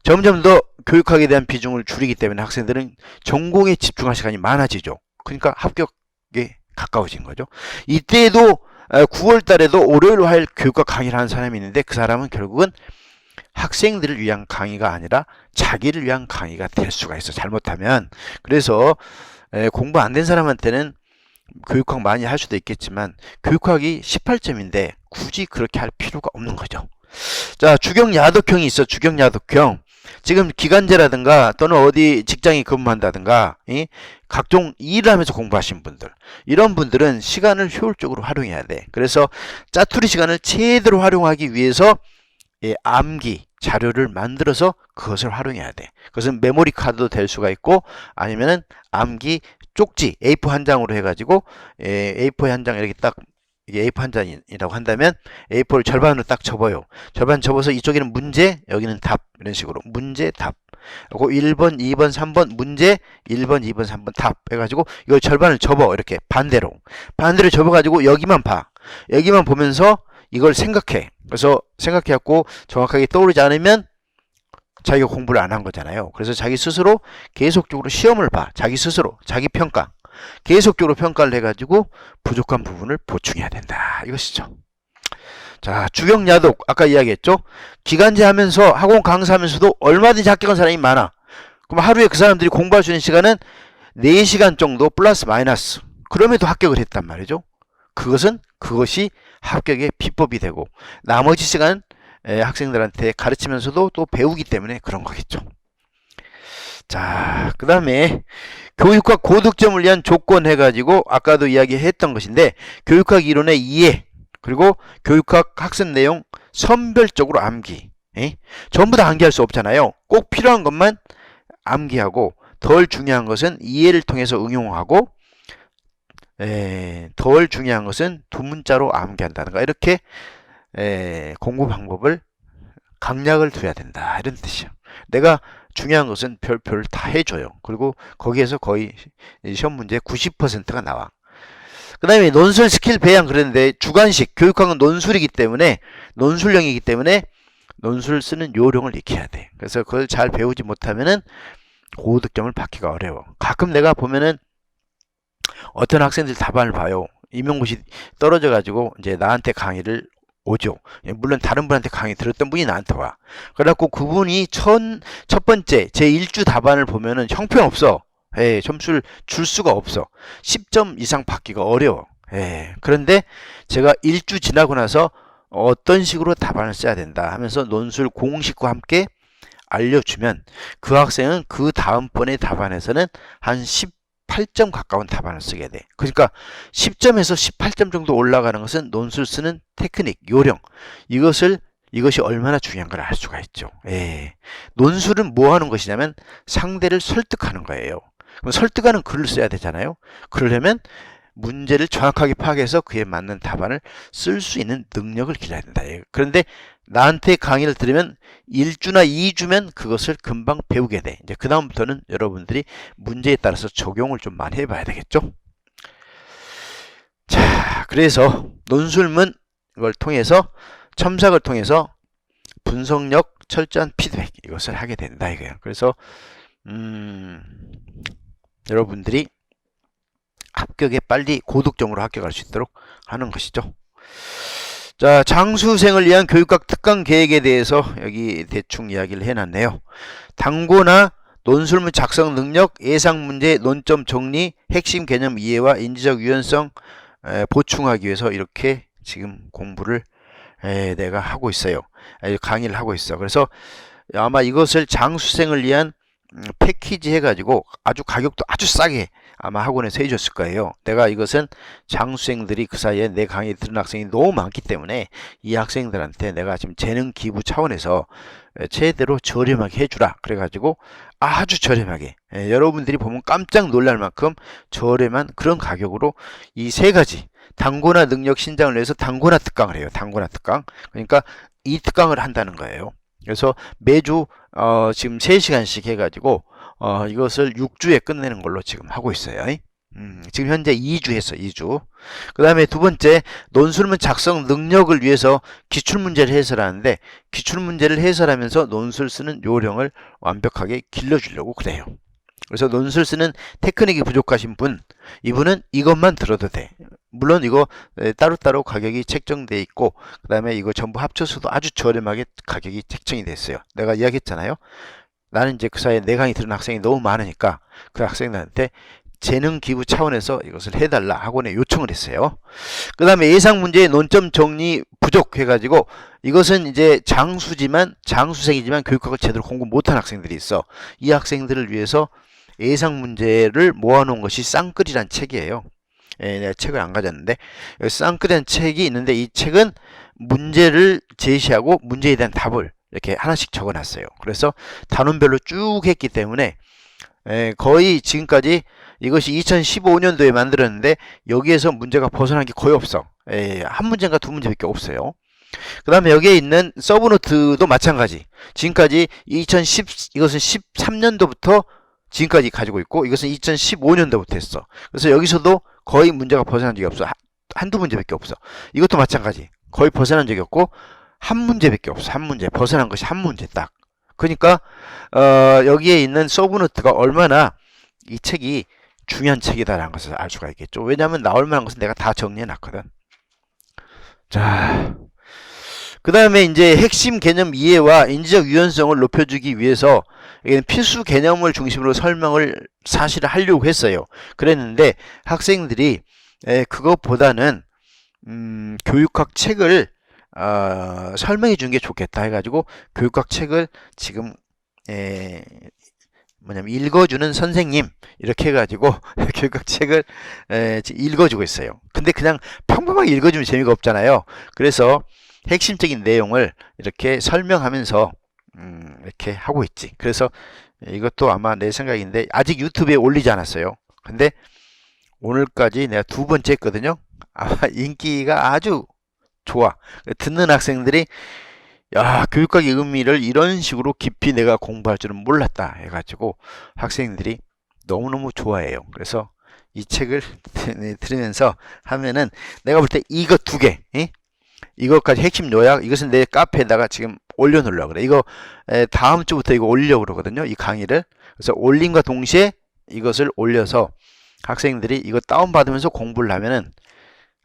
점점 더 교육학에 대한 비중을 줄이기 때문에 학생들은 전공에 집중할 시간이 많아지죠. 그러니까 합격에 가까워진 거죠. 이때에도 9월 달에도 월요일 화요일 교육학 강의를 하는 사람이 있는데 그 사람은 결국은 학생들을 위한 강의가 아니라 자기를 위한 강의가 될 수가 있어, 잘못하면. 그래서 공부 안 된 사람한테는 교육학 많이 할 수도 있겠지만 교육학이 18점인데 굳이 그렇게 할 필요가 없는 거죠. 자, 주경야독형이 있어. 주경야독형. 지금 기간제라든가 또는 어디 직장에 근무한다든가 각종 일을 하면서 공부하신 분들, 이런 분들은 시간을 효율적으로 활용해야 돼. 그래서 짜투리 시간을 제대로 활용하기 위해서 암기 자료를 만들어서 그것을 활용해야 돼. 그것은 메모리 카드도 될 수가 있고 아니면은 암기 쪽지 A4 한 장으로 해가지고 A4 한 장 이렇게 딱 이게 A4 한 장이라고 한다면 A4를 절반으로 딱 접어요. 절반 접어서 이쪽에는 문제, 여기는 답 이런 식으로 문제, 답. 그리고 1번, 2번, 3번 문제, 1번, 2번, 3번 답 해가지고 이걸 절반을 접어 이렇게 반대로 접어가지고 여기만 봐. 여기만 보면서 이걸 생각해. 그래서 생각해갖고 정확하게 떠오르지 않으면 자기가 공부를 안 한 거잖아요. 그래서 자기 스스로 계속적으로 시험을 봐. 자기 스스로 자기 평가 계속적으로 평가를 해가지고 부족한 부분을 보충해야 된다 이것이죠. 자, 주경야독 아까 이야기했죠. 기간제 하면서 학원 강사하면서도 얼마든지 합격한 사람이 많아. 그럼 하루에 그 사람들이 공부할 수 있는 시간은 4시간 정도 플러스 마이너스. 그럼에도 합격을 했단 말이죠. 그것이 합격의 비법이 되고 나머지 시간은 학생들한테 가르치면서도 또 배우기 때문에 그런 거겠죠. 자, 그 다음에 교육학 고득점을 위한 조건 해가지고 아까도 이야기했던 것인데 교육학 이론의 이해 그리고 교육학 학습 내용 선별적으로 암기. 전부 다 암기할 수 없잖아요. 꼭 필요한 것만 암기하고 덜 중요한 것은 이해를 통해서 응용하고 덜 중요한 것은 두 문자로 암기한다든가 이렇게 공부 방법을 강약을 둬야 된다 이런 뜻이요. 내가 중요한 것은 별별 다 해줘요. 그리고 거기에서 거의 시험 문제 90%가 나와. 그 다음에 논술 스킬 배양 그랬는데 주관식 교육학은 논술이기 때문에 논술형이기 때문에 논술 쓰는 요령을 익혀야 돼. 그래서 그걸 잘 배우지 못하면은 고득점을 받기가 어려워. 가끔 내가 보면은 어떤 학생들 답안을 봐요. 임용고시 떨어져 가지고 이제 나한테 강의를 오죠. 물론 다른 분한테 강의 들었던 분이 나한테 와. 그래갖고 그분이 첫 번째 제 1주 답안을 보면은 형편없어. 점수를 줄 수가 없어. 10점 이상 받기가 어려워. 그런데 제가 1주 지나고 나서 어떤 식으로 답안을 써야 된다 하면서 논술 공식과 함께 알려주면 그 학생은 그 다음번에 답안에서는 한 18점 가까운 답안을 쓰게 돼. 그러니까 10점에서 18점 정도 올라가는 것은 논술 쓰는 테크닉, 요령 이것이 얼마나 중요한 걸 알 수가 있죠. 논술은 뭐 하는 것이냐면 상대를 설득하는 거예요. 그럼 설득하는 글을 써야 되잖아요. 그러려면 문제를 정확하게 파악해서 그에 맞는 답안을 쓸 수 있는 능력을 길러야 된다. 그런데 나한테 강의를 들으면 1주나 2주면 그것을 금방 배우게 돼. 이제 그 다음부터는 여러분들이 문제에 따라서 적용을 좀 많이 해봐야 되겠죠. 자, 그래서 논술문 이걸 통해서 첨삭을 통해서 분석력, 철저한 피드백 이것을 하게 된다 이거예요. 그래서 여러분들이 합격에 빨리 고득점으로 합격할 수 있도록 하는 것이죠. 자, 장수생을 위한 교육학 특강 계획에 대해서 여기 대충 이야기를 해놨네요. 당고나 논술문 작성 능력, 예상문제, 논점 정리, 핵심 개념 이해와 인지적 유연성 보충하기 위해서 이렇게 지금 공부를 내가 하고 있어요. 강의를 하고 있어. 그래서 아마 이것을 장수생을 위한 패키지 해가지고 아주 가격도 아주 싸게 아마 학원에서 해줬을 거예요. 내가 이것은 장수생들이 그 사이에 내 강의 들은 학생이 너무 많기 때문에 이 학생들한테 내가 지금 재능 기부 차원에서 최대로 저렴하게 해주라 그래가지고 아주 저렴하게 여러분들이 보면 깜짝 놀랄 만큼 저렴한 그런 가격으로 이 세 가지 당고나 능력 신장을 위해서 당고나 특강을 해요. 당고나 특강. 그러니까 이 특강을 한다는 거예요. 그래서 매주 지금 3시간씩 해가지고 이것을 6주에 끝내는 걸로 지금 하고 있어요. 지금 현재 2주 했어. 2주. 그 다음에 두 번째 논술문 작성 능력을 위해서 기출문제를 해설하는데 기출문제를 해설하면서 논술 쓰는 요령을 완벽하게 길러주려고 그래요. 그래서 논술 쓰는 테크닉이 부족하신 분 이분은 이것만 들어도 돼. 물론 이거 따로따로 가격이 책정돼 있고 그 다음에 이거 전부 합쳐서도 아주 저렴하게 가격이 책정이 됐어요. 내가 이야기했잖아요. 나는 이제 그 사이에 내 강의 들은 학생이 너무 많으니까 그 학생들한테 재능 기부 차원에서 이것을 해달라 학원에 요청을 했어요. 그 다음에 예상 문제의 논점 정리 부족 해가지고 이것은 이제 장수생이지만 교육학을 제대로 공부 못한 학생들이 있어. 이 학생들을 위해서 예상 문제를 모아놓은 것이 쌍끌이란 책이에요. 내가 책을 안 가졌는데 쌍끌이란 책이 있는데 이 책은 문제를 제시하고 문제에 대한 답을 이렇게 하나씩 적어놨어요. 그래서 단원별로 쭉 했기 때문에 거의 지금까지 이것이 2015년도에 만들었는데 여기에서 문제가 벗어난 게 거의 없어. 한 문제인가 두 문제밖에 없어요. 그 다음에 여기에 있는 서브노트도 마찬가지. 지금까지 이것은 13년도부터 지금까지 가지고 있고 이것은 2015년도부터 했어. 그래서 여기서도 거의 문제가 벗어난 적이 없어. 한두 문제밖에 없어. 이것도 마찬가지. 거의 벗어난 적이 없고 한 문제밖에 없어. 한 문제. 벗어난 것이 한 문제 딱. 그러니까 여기에 있는 서브노트가 얼마나 이 책이 중요한 책이다라는 것을 알 수가 있겠죠. 왜냐하면 나올 만한 것은 내가 다 정리해 놨거든. 자, 그 다음에 이제 핵심 개념 이해와 인지적 유연성을 높여주기 위해서 필수 개념을 중심으로 설명을 사실 하려고 했어요. 그랬는데 학생들이 그것보다는 교육학 책을 설명해 주는 게 좋겠다 해가지고 교육학 책을 지금 읽어주는 선생님 이렇게 해가지고 교육학 책을 읽어주고 있어요. 근데 그냥 평범하게 읽어주면 재미가 없잖아요. 그래서 핵심적인 내용을 이렇게 설명하면서 이렇게 하고 있지. 그래서 이것도 아마 내 생각인데 아직 유튜브에 올리지 않았어요. 근데 오늘까지 내가 두 번째 했거든요. 아마 인기가 아주 좋아. 듣는 학생들이 야, 교육학의 의미를 이런 식으로 깊이 내가 공부할 줄은 몰랐다 해가지고 학생들이 너무너무 좋아해요. 그래서 이 책을 들으면서 하면은 내가 볼 때 이거 두 개, 이것까지 핵심 요약, 이것은 내 카페에다가 지금 올려놓으려고 그래. 이거 다음 주부터 이거 올리려고 그러거든요. 이 강의를. 그래서 올림과 동시에 이것을 올려서 학생들이 이거 다운받으면서 공부를 하면은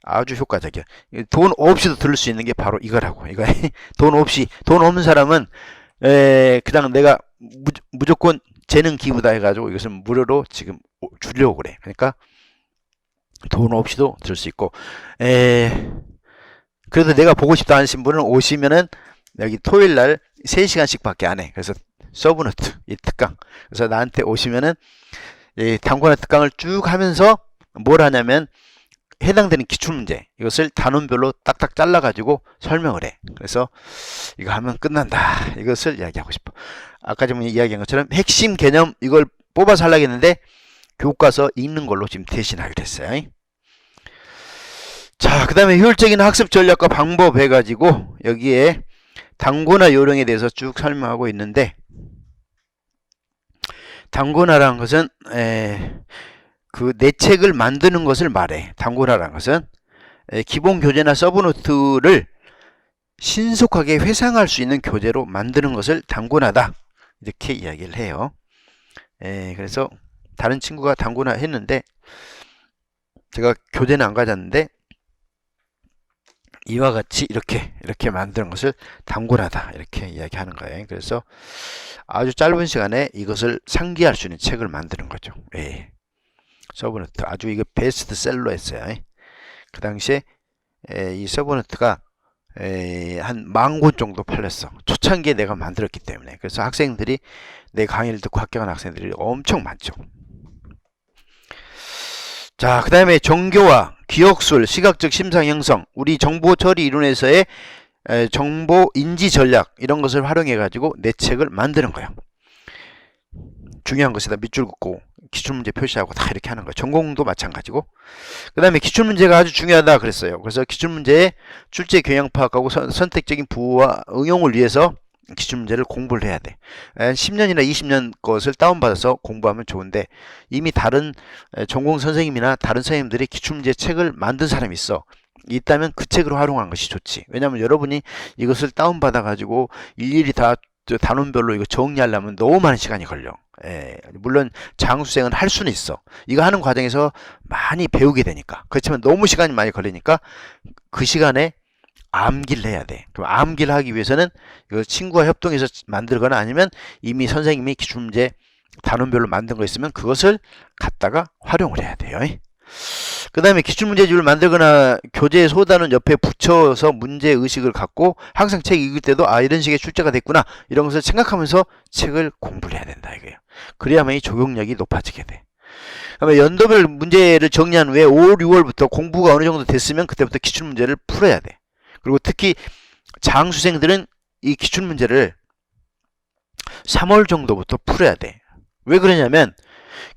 아주 효과적이야. 돈 없이도 들을 수 있는 게 바로 이거라고. 이거 돈 없는 사람은 그냥 내가 무조건 재능 기부다 해가지고 이것은 무료로 지금 주려고 그래. 그러니까 돈 없이도 들을 수 있고 그래도 내가 보고 싶다 하신 분은 오시면은 여기 토요일 날 3시간씩 밖에 안 해. 그래서 서브노트 이 특강. 그래서 나한테 오시면은 이 단권화 특강을 쭉 하면서 뭘 하냐면 해당되는 기출문제 이것을 단원별로 딱딱 잘라 가지고 설명을 해. 그래서 이거 하면 끝난다. 이것을 이야기하고 싶어. 아까 전에 이야기한 것처럼 핵심 개념 이걸 뽑아서 하려고 했는데 교과서 읽는 걸로 지금 대신하기로 했어요. 자, 그 다음에 효율적인 학습 전략과 방법 해가지고 여기에 단권화 요령에 대해서 쭉 설명하고 있는데 단권화라는 것은 그 내 책을 만드는 것을 말해. 단권화라는 것은 기본 교재나 서브노트를 신속하게 회상할 수 있는 교재로 만드는 것을 단권화다. 이렇게 이야기를 해요. 그래서 다른 친구가 단권화 했는데 제가 교재는 안 가졌는데 이와 같이 이렇게 만드는 것을 단권화다. 이렇게 이야기하는 거예요. 그래서 아주 짧은 시간에 이것을 상기할 수 있는 책을 만드는 거죠. 서브노트 아주 이거 베스트셀러 했어요. 그 당시에 이 서브노트가 한 10,000권 정도 팔렸어. 초창기에 내가 만들었기 때문에. 그래서 학생들이 내 강의를 듣고 합격한 학생들이 엄청 많죠. 자, 그 다음에 정교화, 기억술, 시각적 심상 형성, 우리 정보 처리 이론에서의 정보 인지 전략 이런 것을 활용해 가지고 내 책을 만드는 거야. 중요한 것이다. 밑줄 긋고 기출문제 표시하고 다 이렇게 하는 거예요. 전공도 마찬가지고. 그 다음에 기출문제가 아주 중요하다 그랬어요. 그래서 기출문제의 출제 경향 파악하고 선택적인 부호와 응용을 위해서 기출문제를 공부를 해야 돼. 10년이나 20년 것을 다운받아서 공부하면 좋은데 이미 다른 전공 선생님이나 다른 선생님들이 기출문제 책을 만든 사람이 있다면 그 책으로 활용하는 것이 좋지. 왜냐하면 여러분이 이것을 다운받아 가지고 일일이 다 단원별로 이거 정리하려면 너무 많은 시간이 걸려. 물론 장수생은 할 수는 있어. 이거 하는 과정에서 많이 배우게 되니까. 그렇지만 너무 시간이 많이 걸리니까 그 시간에 암기를 해야 돼. 그럼 암기를 하기 위해서는 이거 친구와 협동해서 만들거나 아니면 이미 선생님이 기출문제 단원별로 만든 거 있으면 그것을 갖다가 활용을 해야 돼요. 그 다음에 기출문제집을 만들거나 교재의 소단은 옆에 붙여서 문제의식을 갖고 항상 책 읽을 때도 이런 식의 출제가 됐구나 이런 것을 생각하면서 책을 공부를 해야 된다 이거예요. 그래야만 이 적용력이 높아지게 돼. 그다음에 연도별 문제를 정리한 후에 5월, 6월부터 공부가 어느 정도 됐으면 그때부터 기출문제를 풀어야 돼. 그리고 특히 장수생들은 이 기출문제를 3월 정도부터 풀어야 돼. 왜 그러냐면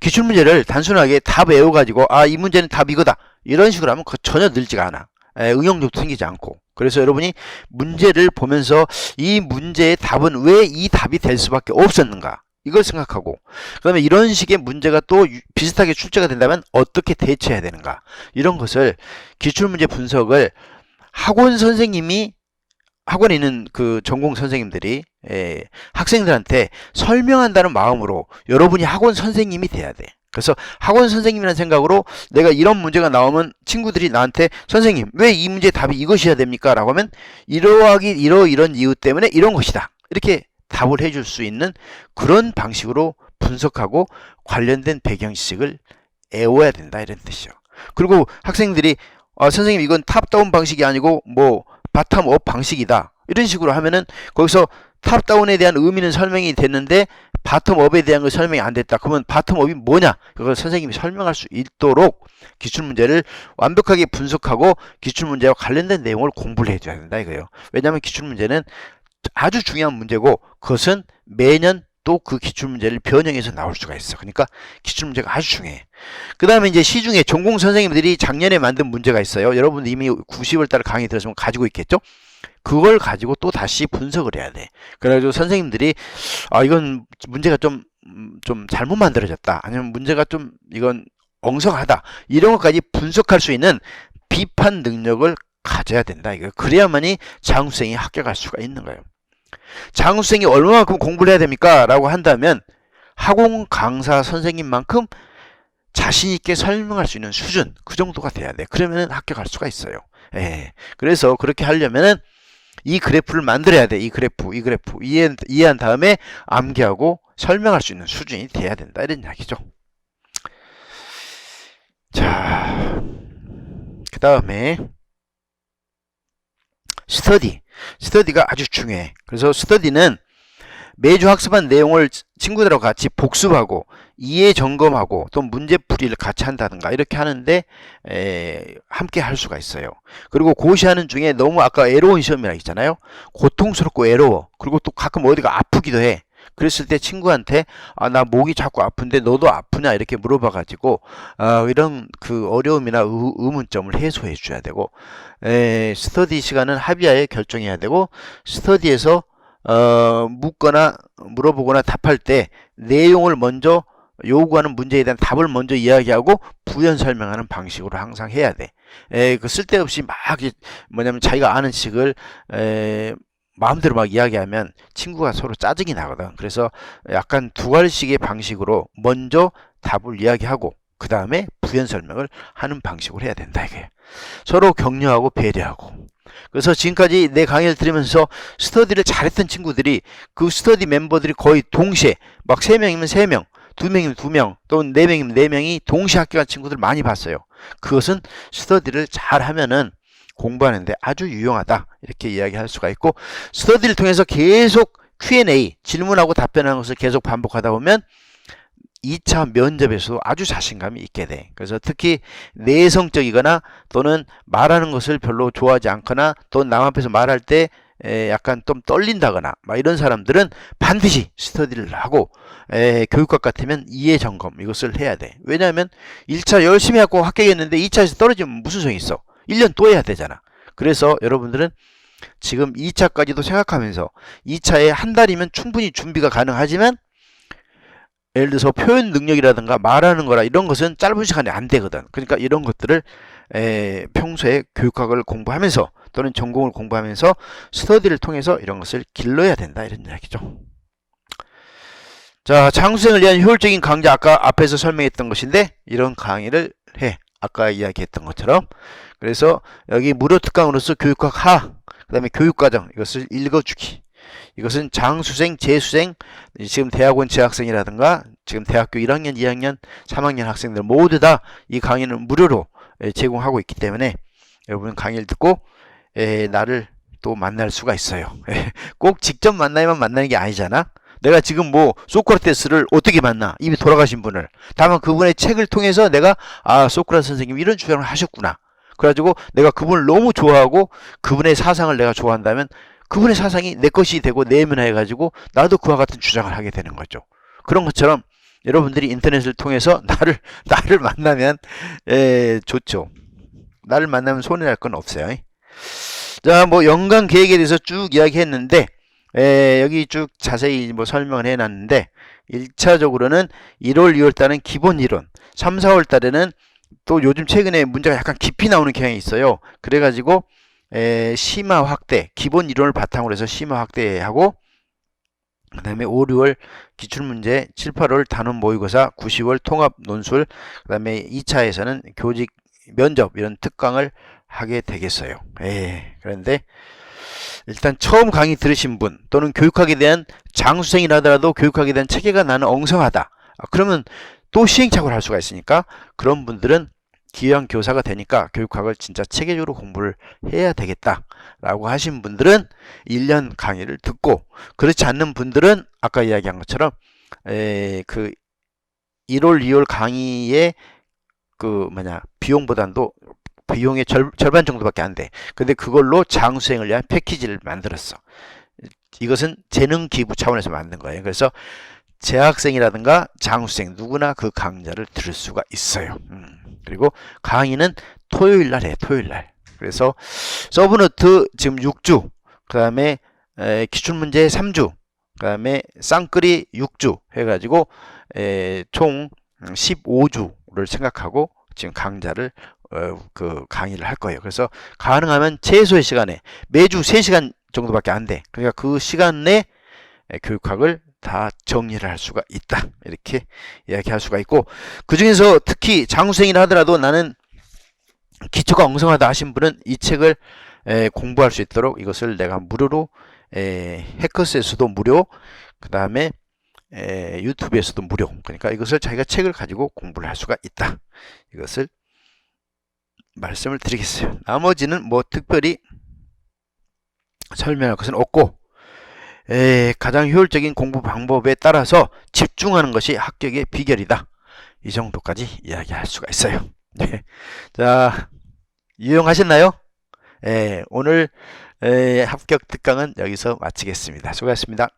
기출문제를 단순하게 답 외워가지고 이 문제는 답 이거다 이런 식으로 하면 전혀 늘지가 않아. 응용력도 생기지 않고. 그래서 여러분이 문제를 보면서 이 문제의 답은 왜 이 답이 될 수밖에 없었는가 이걸 생각하고, 그 다음에 이런 식의 문제가 또 비슷하게 출제가 된다면 어떻게 대처해야 되는가, 이런 것을 기출문제 분석을 학원에 있는 그 전공 선생님들이 학생들한테 설명한다는 마음으로 여러분이 학원 선생님이 돼야 돼. 그래서 학원 선생님이라는 생각으로 내가 이런 문제가 나오면 친구들이 나한테 선생님 왜 이 문제 답이 이것이어야 됩니까? 라고 하면 이런 이유 때문에 이런 것이다, 이렇게 답을 해줄 수 있는 그런 방식으로 분석하고 관련된 배경지식을 애워야 된다, 이런 뜻이죠. 그리고 학생들이 선생님 이건 탑다운 방식이 아니고 뭐 바텀업 방식이다, 이런 식으로 하면은 거기서 탑다운에 대한 의미는 설명이 됐는데 바텀업에 대한 거 설명이 안 됐다. 그러면 바텀업이 뭐냐? 그걸 선생님이 설명할 수 있도록 기출문제를 완벽하게 분석하고 기출문제와 관련된 내용을 공부를 해줘야 된다, 이거예요. 왜냐하면 기출문제는 아주 중요한 문제고 그것은 매년 또 그 기출문제를 변형해서 나올 수가 있어. 그러니까 기출문제가 아주 중요해. 그 다음에 이제 시중에 전공 선생님들이 작년에 만든 문제가 있어요. 여러분들 이미 90월 달 강의 들었으면 가지고 있겠죠? 그걸 가지고 또 다시 분석을 해야 돼. 그래가지고 선생님들이 이건 문제가 좀 잘못 만들어졌다, 아니면 문제가 좀 이건 엉성하다, 이런 것까지 분석할 수 있는 비판 능력을 가져야 된다, 이거. 그래야만이 장수생이 합격할 수가 있는 거예요. 장수생이 얼마만큼 공부를 해야 됩니까? 라고 한다면 학원 강사 선생님만큼 자신 있게 설명할 수 있는 수준, 그 정도가 돼야 돼. 그러면 합격할 수가 있어요. 그래서 그렇게 하려면은 이 그래프를 만들어야 돼. 이 그래프 이해한 다음에 암기하고 설명할 수 있는 수준이 돼야 된다, 이런 이야기죠. 자, 그 다음에 스터디가 아주 중요해. 그래서 스터디는 매주 학습한 내용을 친구들하고 같이 복습하고 이해 점검하고 또 문제풀이를 같이 한다든가 이렇게 하는데 함께 할 수가 있어요. 그리고 고시하는 중에 너무 아까 애로운 시험이라 했잖아요. 고통스럽고 애로워. 그리고 또 가끔 어디가 아프기도 해. 그랬을 때 친구한테 나 목이 자꾸 아픈데 너도 아프냐, 이렇게 물어봐 가지고 이런 그 어려움이나 의문점을 해소해 줘야 되고, 스터디 시간은 합의하에 결정해야 되고, 스터디에서 묻거나 물어보거나 답할 때 내용을 먼저 요구하는 문제에 대한 답을 먼저 이야기하고 부연 설명하는 방식으로 항상 해야 돼. 그 쓸데없이 막 뭐냐면 자기가 아는 식을 마음대로 막 이야기하면 친구가 서로 짜증이 나거든. 그래서 약간 두 가지씩의 방식으로 먼저 답을 이야기하고 그 다음에 부연 설명을 하는 방식으로 해야 된다, 이게. 서로 격려하고 배려하고. 그래서 지금까지 내 강의를 들으면서 스터디를 잘했던 친구들이 그 스터디 멤버들이 거의 동시에 막 3명이면 3명, 2명이면 2명, 또는 4명이면 4명이 동시에 합격한 친구들 많이 봤어요. 그것은 스터디를 잘하면은 공부하는데 아주 유용하다, 이렇게 이야기할 수가 있고, 스터디를 통해서 계속 Q&A, 질문하고 답변하는 것을 계속 반복하다 보면 2차 면접에서도 아주 자신감이 있게 돼. 그래서 특히 내성적이거나 또는 말하는 것을 별로 좋아하지 않거나 또는 남 앞에서 말할 때 약간 좀 떨린다거나 막 이런 사람들은 반드시 스터디를 하고 교육학 같으면 이해 점검 이것을 해야 돼. 왜냐하면 1차 열심히 하고 합격했는데 2차에서 떨어지면 무슨 소용이 있어. 1년 또 해야 되잖아. 그래서 여러분들은 지금 2차까지도 생각하면서 2차에 한 달이면 충분히 준비가 가능하지만 예를 들어서 표현 능력이라든가 말하는 거라 이런 것은 짧은 시간에 안 되거든. 그러니까 이런 것들을 평소에 교육학을 공부하면서 또는 전공을 공부하면서 스터디를 통해서 이런 것을 길러야 된다, 이런 이야기죠. 자, 장수생을 위한 효율적인 강좌, 아까 앞에서 설명했던 것인데 이런 강의를 해. 아까 이야기했던 것처럼. 그래서 여기 무료 특강으로서 교육학 하, 그 다음에 교육과정 이것을 읽어주기. 이것은 장수생, 재수생, 지금 대학원 재학생이라든가 지금 대학교 1학년, 2학년, 3학년 학생들 모두 다 이 강의는 무료로 제공하고 있기 때문에 여러분은 강의를 듣고 나를 또 만날 수가 있어요. 꼭 직접 만나야만 만나는 게 아니잖아. 내가 지금 뭐 소크라테스를 어떻게 만나? 이미 돌아가신 분을. 다만 그분의 책을 통해서 내가 소크라테스 선생님 이런 주장을 하셨구나. 그래가지고 내가 그분을 너무 좋아하고 그분의 사상을 내가 좋아한다면 그분의 사상이 내 것이 되고 내면화해가지고 나도 그와 같은 주장을 하게 되는 거죠. 그런 것처럼 여러분들이 인터넷을 통해서 나를 만나면 좋죠. 나를 만나면 손해날 건 없어요. 자, 뭐 연간 계획에 대해서 쭉 이야기했는데 여기 쭉 자세히 뭐 설명을 해놨는데 1차적으로는 1월, 2월 달은 기본 이론, 3, 4월 달에는 또 요즘 최근에 문제가 약간 깊이 나오는 경향이 있어요. 그래가지고 심화 확대, 기본 이론을 바탕으로 해서 심화 확대하고 그 다음에 5, 6월 기출문제, 7, 8월 단원 모의고사, 9, 10월 통합 논술, 그 다음에 2차에서는 교직 면접 이런 특강을 하게 되겠어요. 그런데 일단 처음 강의 들으신 분 또는 교육학에 대한 장수생이라 하더라도 교육학에 대한 체계가 나는 엉성하다. 그러면 또 시행착오를 할 수가 있으니까 그런 분들은 기왕 교사가 되니까 교육학을 진짜 체계적으로 공부를 해야 되겠다 라고 하신 분들은 1년 강의를 듣고, 그렇지 않는 분들은 아까 이야기한 것처럼 그 1월 2월 강의의 그 비용보단도 비용의 절반 정도밖에 안 돼. 근데 그걸로 장수생을 위한 패키지를 만들었어. 이것은 재능 기부 차원에서 만든 거예요. 그래서 재학생이라든가 장수생 누구나 그 강좌를 들을 수가 있어요. 그리고 강의는 토요일 날 해. 토요일 날. 그래서 서브노트 지금 6주, 그 다음에 기출문제 3주, 그 다음에 쌍끌이 6주 해가지고 총 15주를 생각하고 지금 강좌를 그 강의를 할 거예요. 그래서 가능하면 최소의 시간에 매주 3시간 정도밖에 안 돼. 그러니까 그 시간 내 교육학을 다 정리를 할 수가 있다. 이렇게 이야기할 수가 있고, 그 중에서 특히 장수생이라 하더라도 나는 기초가 엉성하다 하신 분은 이 책을 공부할 수 있도록 이것을 내가 무료로 해커스에서도 무료, 그 다음에 유튜브에서도 무료. 그러니까 이것을 자기가 책을 가지고 공부를 할 수가 있다. 이것을 말씀을 드리겠어요. 나머지는 뭐 특별히 설명할 것은 없고, 가장 효율적인 공부 방법에 따라서 집중하는 것이 합격의 비결이다. 이 정도까지 이야기할 수가 있어요. 네. 자, 유용하셨나요? 오늘 합격 특강은 여기서 마치겠습니다. 수고하셨습니다.